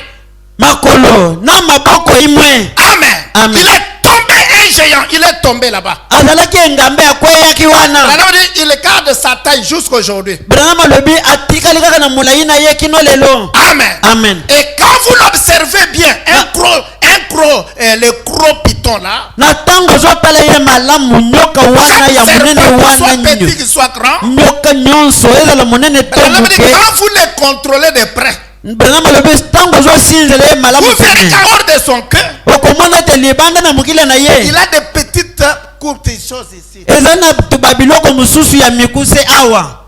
makolo na maboko imwe Amen. Amen. Il est tombé un géant. Il est tombé là-bas. azalaki engambe akweyaki wana Branham dit, il garde sa taille jusqu'aujourd'hui. branham alobi atikali kaka na molai na ye kino lelo Amen. amen Et quand vous l'observez bien, le gros python là, na ntango ozotala ye malamu nyoka wana ya chaque monene serpent, wana soit petit nyo qu'il soit grand, nyoka nyonso ezala monene to Branham dit, moke quand vous les contrôlez de près, branham alobi ntango ozosinzela ye malamu vous verrez pene qu'en hors de son cœur, okomona ete libanda na mokili na ye il a des petites courtes choses ici eza na babiloko mosusu ya mikuse awa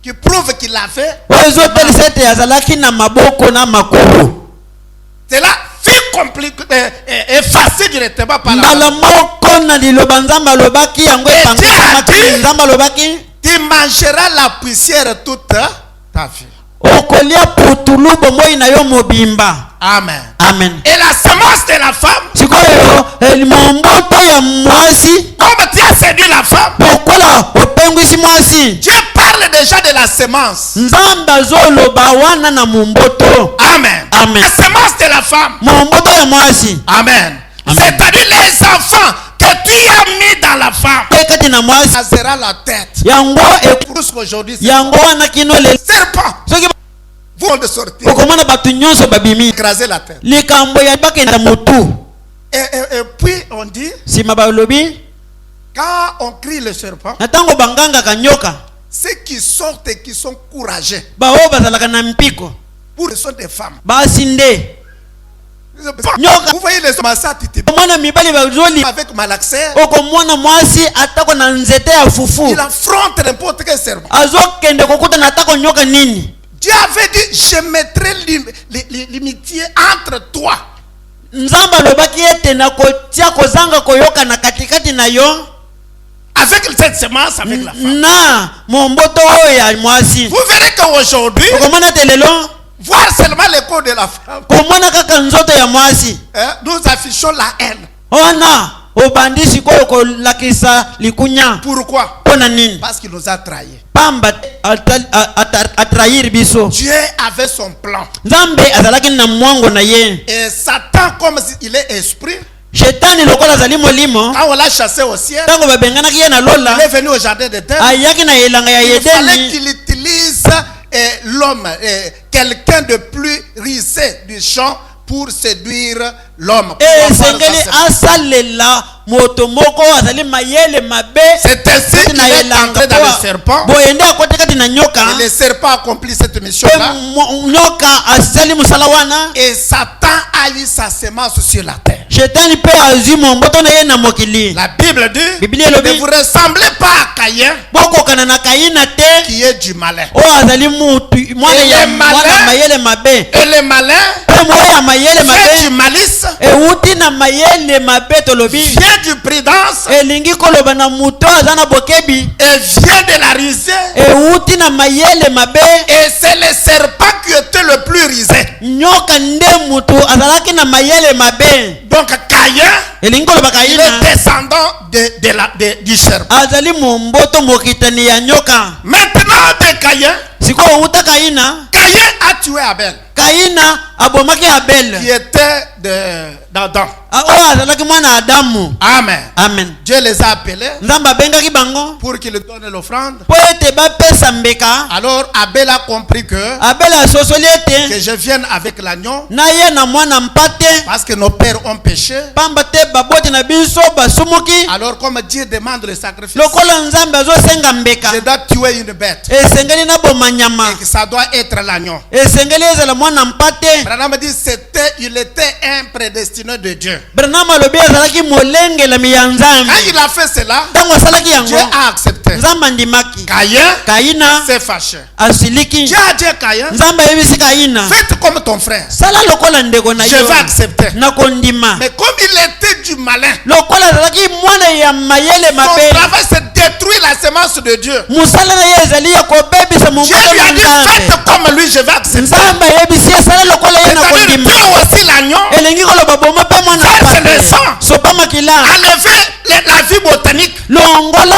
qui prouvent qu'il a fait. oyo ezotelisa ete azalaki na maboko na makolo C'est là, vie compliquée, effacée directement par la mbala moko na liloba nzambe alobaki yango epangamaki Dieu. nzambe alobaki Tu mangeras la poussière toute ta vie. okolia putulu bomoi na yo mobimba Amen. amen Et la semence de la femme, sikoyo momboto ya mwasi comme tu as séduit la femme, lokola opengwisi mwasi Dieu parle déjà de la semence. nzambe azoloba wana na momboto Amen. Amen. La semence de la femme. momboto ya mwasi Amen. Amen. C'est-à-dire les enfants que tu as mis dans la femme. ekati na mwasi Ça sera la tête. yango Jusqu'aujourd'hui, c'est yango wana kino le serpent. soki Vont de sortir. okomona bato nyonso babimi Écraser la tête. likambo ya bakenda motu Et puis on dit, nsima balobi quand on crie le serpent, na ntango bangangaka nyoka ceux qui sortent et qui sont courageux, baoyo bazalaka na mpiko pour ce sont des femmes. basi nde Nyoka. Vous voyez les hommes à ça, omwana mibali bazoli avec malaxer, okomona mwasi atako na nzete ya fufu il affronte n'importe quel serpent. azokende kokutana atako nyoka nini Dieu avait dit, je mettrai l'amitié entre toi. nzambe alobaki ete nakotia kozanga koyoka na katikati na yo Avec cette semence, avec la femme. na momboto oyo ya mwasi Vous verrez qu'aujourd'hui, okomona ete lelo voir seulement le corps de la femme, komona kaka nzoto ya mwasi hein, nous affichons la haine. ona obandi sikoyo kolakisa likunya Pourquoi? mpona nini Parce qu'il nous a trahis. pamba atrahir biso Dieu avait son plan. nzambe azalaki na mwango na ye Et Satan, comme il est esprit, shetani lokola azali molimo quand on l'a chassé au ciel, ntango babenganaki ye na lola il est venu au jardin d'Éden. ayaki na elanga ya Il fallait yedeni qu'il utilise l'homme, quelqu'un de plus risé du champ pour séduire l'homme. Pour avoir esengeli sa semence. asalela moto moko azali mayele mabe C'est ainsi qu'il na est elanga entré dans le serpent. boye nde akoti kati na nyoka Et le serpent accomplit cette pe mission-là. nyoka asali mosala wana Et Satan a eu sa semence sur la terre. shetani mpe azwi momboto na ye na mokili La Bible dit, Biblia elobi, ne vous ressemblez pas à Caïn bokokana na kayina te qui est du malin. oyo azali mutu mwana Et ya le malin. mwana mayele mabe Et le malin pe moya ya mayele fait du mabe malice euti na mayele mabe tolobi vient du prudence elingi koloba na muto aza na bokebi et vient de la risée. euti na mayele mabe Et c'est le serpent qui était le plus risé. nyoka nde mutu azalaki na mayele mabe. Donc Caïn, elingi koloba il Kaina est descendant du serpent. azali mumboto mokitani ya nyoka. Maintenant de Caïn, sikoyo uta Kaina Caïn a tué Abel, Kaina abomaki Abel qui était d'Adam. oyo azalaki mwana Adamu. Amen. Amen. Dieu les a appelés Nzambe abengaki bango pour qu'ils donnent l'offrande. po ete bapesa mbeka. Alors Abel a compris que Abel asosoli ete je vienne avec l'agneau na ye na mwana mpate parce que nos pères ont péché. pamba te baboti na biso basumuki. Alors comme Dieu demande le sacrifice, lokola Nzambe azosenga mbeka je dois tuer une bête esengeli naboma nyama et que ça doit être l'agneau. esengeli ezala mwana mpate. Branham dit il était un prédestiné de Dieu. Branham alobi azalaki molengelami ya Nzambe. Quand il a fait cela, ntango asalaki yango Dieu a accepté. Nzambe andimaki. Kaïn Kaina s'est fâché. asiliki. Dieu a dit à Caïn, Nzambe ayebisi Kaina faites comme ton frère. sala lokola ndeko na Je yo vais accepter. nakondima. Mais comme il était du malin, lokola azalaki mwana ya mayele son mabe travail c'est détruire la semence de Dieu. mosala na ye ezali ya kobebisa Dieu momboto lui a na dit, Nzambe. faites comme lui, je vais accepter. Nzambe ayebisi ye sala lokola ye C'est-à-dire, nakondima. Dieu aussi l'agneau, elingi koloba boma mpe mwana Verse le mpate sang. sopa makila enlever la vie botanique. longola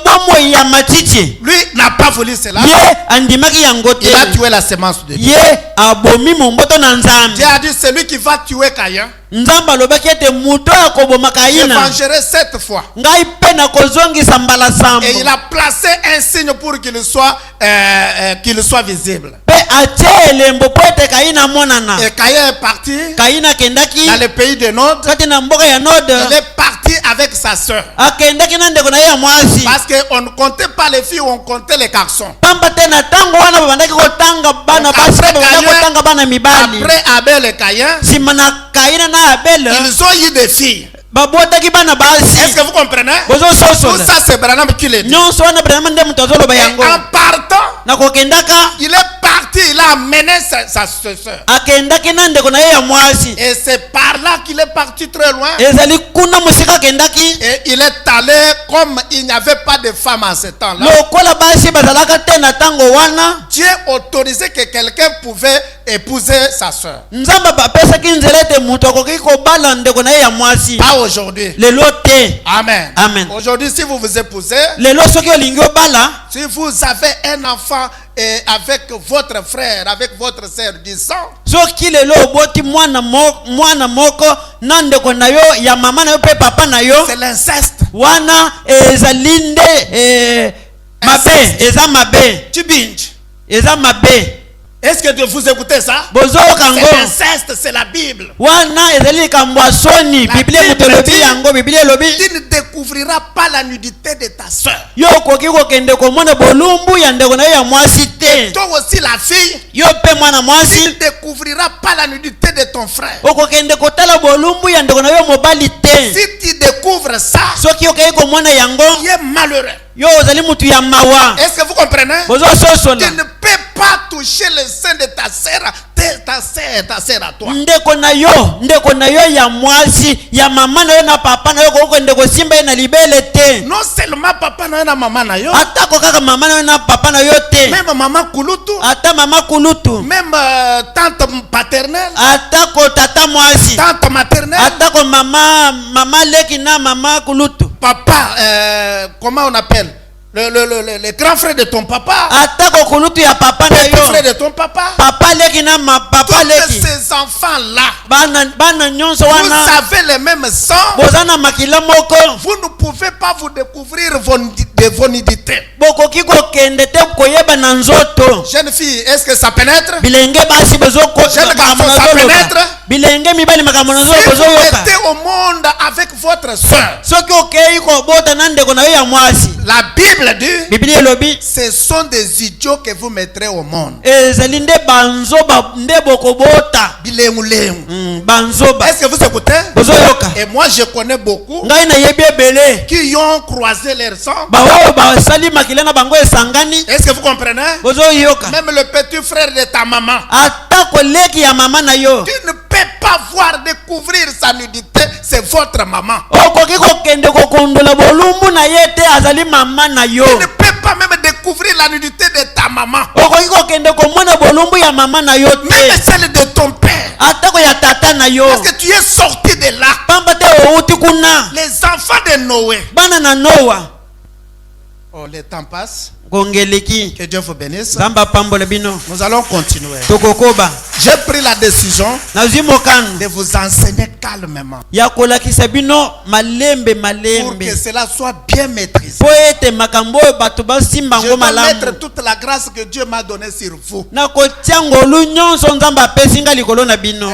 bomoi ya matiti. Lui n'a pas voulu cela. ye andimaki yango te. Il a tué la semence de Dieu. ye abomi momboto na Nzambe. Dieu a dit, celui qui va tuer Caïn, Nzambe alobaki ete muto akoboma je Kaina vengerai 7 fois. ngai mpe nakozongisa mbala sambo. Et il a placé un signe pour qu'il soit visible. mpe atie elembo po ete Kaina amonana. Et Caïn est parti Kaina akendaki dans le pays de Nod. kati na mboka ya Nod. Il est parti avec sa soeur. akendaki na ndeko na ye ya mwasi. Parce qu'on ne comptait pas les filles, on comptait les garçons. pamba te na ntango wana babandaki kotanga bana basi Après babandaki Kaina- kotanga bana mibali. Après Abel et Caïn, nsima na Kaina na Abel ils ont eu des filles. babotaki bana basi. Est-ce que vous comprenez? Tout bozososola ça, c'est Branham qui le dit. nyonso wana Branham nde moto azoloba Et yango. en partant, na kokendaka il est parti, il a amené sa soeur. akendaki na ndeko na ye ya mwasi. Et c'est par là qu'il est parti très loin. ezali kuna mosika akendaki. Et il est allé comme il n'y avait pas de femme en ce temps-là. lokola basi bazalaka te na ntango wana. Dieu autorisait que quelqu'un pouvait épouser sa soeur. Nzambe bapesaki nzela ete moto akoki kobala ndeko na ye ya mwasi. Pas aujourd'hui. lelo te. Amen. Amen. Aujourd'hui, si vous vous épousez, lelo soki olingi obala si vous avez un enfant avec votre frère, avec votre sœur du sang, soki lelo oboti mwana moko na ndeko na yo ya mama na yo mpe papa na yo c'est l'inceste. wana ezali nde mabe eza mabe Tu binges. eza mabe. Est-ce que vous écoutez ça? bozoyoka C'est ngo l'inceste, c'est la Bible. wana ezali likambo ya soni. La biblia moto Bible elobi dit- yango. biblia elobi Tu ne découvriras pas la nudité de ta soeur. yo okoki kokende komona bolumbu ya ndeko na yo ya mwasi te. Toi aussi, la fille, yo mpe mwana tu ne mwasi découvriras pas la nudité de ton frère. okokende kotala bolumbu ya ndeko na yo mobali te. Si tu découvres ça, soki okei komona yango tu es malheureux. yo ozali mutu ya mawa. Est-ce que vous comprenez? bozososola Tu ne peux pas toucher le sein de ta sœur, ta sœur à toi. ndeko na yo ya mwasi ya mama na yo na papa na yo kokokende kosimba ye na libele te. Non seulement papa na maman na yo, atako kaka mama na yo na papa na yo te. même maman kulutu, ata mama kulutu. même tante paternelle, atako tata mwasi. tante maternelle, atako mama leki na mama kulutu. papa, comment on appelle? Le grand frère de ton papa, atako kulutu ya papa na petit frère yo. de ton papa. papa leki na papa Tous leki. ces enfants-là, bana nyonso vous wana avez le même sang. boza na makila moko. Vous ne pouvez pas vous découvrir vos nudités. bokoki kokende te koyeba na nzoto. Jeune fille, est-ce que ça pénètre? bilenge basi Jeune garçon, ça pénètre? bilenge mibali makambo na Si nzoto vous bozoyoka. mettez au monde avec votre soeur, soki okei kobota na ndeko na yo ya mwasi. la Bible dit, biblia elobi ce sont des idiots que vous mettrez au monde. ezali nde banzoba nde bokobota. banzoba. Est-ce que vous écoutez? bozoyoka. Et moi, je connais beaucoup ngai nayebi ebele qui ont croisé leur sang. baoyo basali makila na bango esangani. Est-ce que vous comprenez? bozoyoka. Même le petit frère de ta maman. atako leki ya mama na yo. Tu ne peux pas voir découvrir sa nudité, c'est votre maman. okoki kokende kokondola bolumbu na ye te azali mama na yo. Tu ne peux pas même découvrir la nudité de ta maman. okoki kokende komona bolumbu ya mama na yo Même te celle de ton père. atako ya tata na yo. Parce que tu es sorti de là. pamba te outi kuna Les enfants de Noé. bana na Noa. Oh, le temps passe. Gongeleki Que Dieu vous bénisse. zamba pambola bino Nous allons continuer. tokokoba J'ai pris la décision nazwi mokano de vous enseigner calmement. ya kolakisa bino malembe Pour malembe que cela soit bien maîtrisé. po ete makambo oyo bato basimba Je ngo vais malamu mettre toute la grâce que Dieu m'a donnée sur vous. nakotia ngolu nyonso nzambe apesi nga likolo na bino.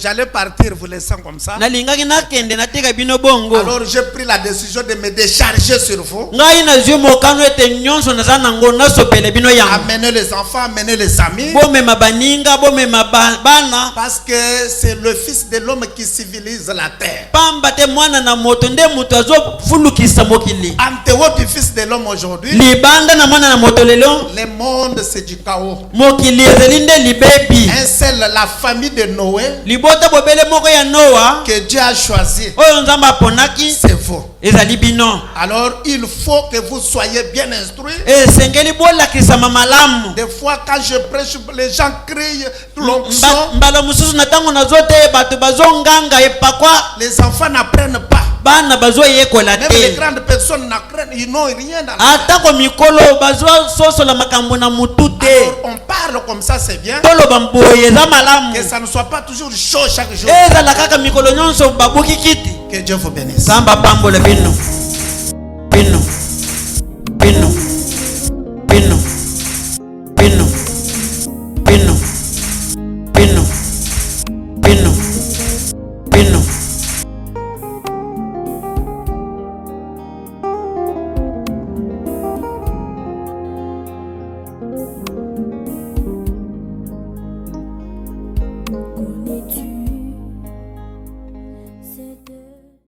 J'allais partir vous laissant comme ça. nalingaki nakende natika bino bongo. Alors j'ai pris la décision de me décharger sur vous. ngai nazwi mokano ete nyonso naza nango nasopele bino yango. Amener les enfants, amener les amis. bomema baninga bomema bana. Parce que c'est le Fils de l'homme qui civilise la terre. pamba te mwana na moto nde moto azofulukisa mokili. En dehors du Fils de l'homme aujourd'hui, libanda na mwana na moto lelo le monde c'est du chaos. mokili ezali nde libebi. Un seul, la famille de Noé, libota bobele moko ya Noa que Dieu a choisi, oyo nzambe aponaki c'est vous. ezali bino. Alors il faut que vous soyez bien instruits. esengeli bolakisama malamu. Des fois quand je prêche, les gens crient l'onction. mbala mosusu na ntango nazoteye bato bazonganga epakwa Les enfants n'apprennent pas. bana bazoyekola Même les te. grandes personnes n'apprennent, ils n'ont rien dans la tête. atako mikolo bazososola makambo na mutu te. Alors on parle comme ça, c'est bien. toloba mboye eza malamu. Que ça ne soit pas toujours chaud chaque jour. ezala kaka mikolo nyonso babuki kiti. Que Dieu vous bénisse. nzambe apambola bino.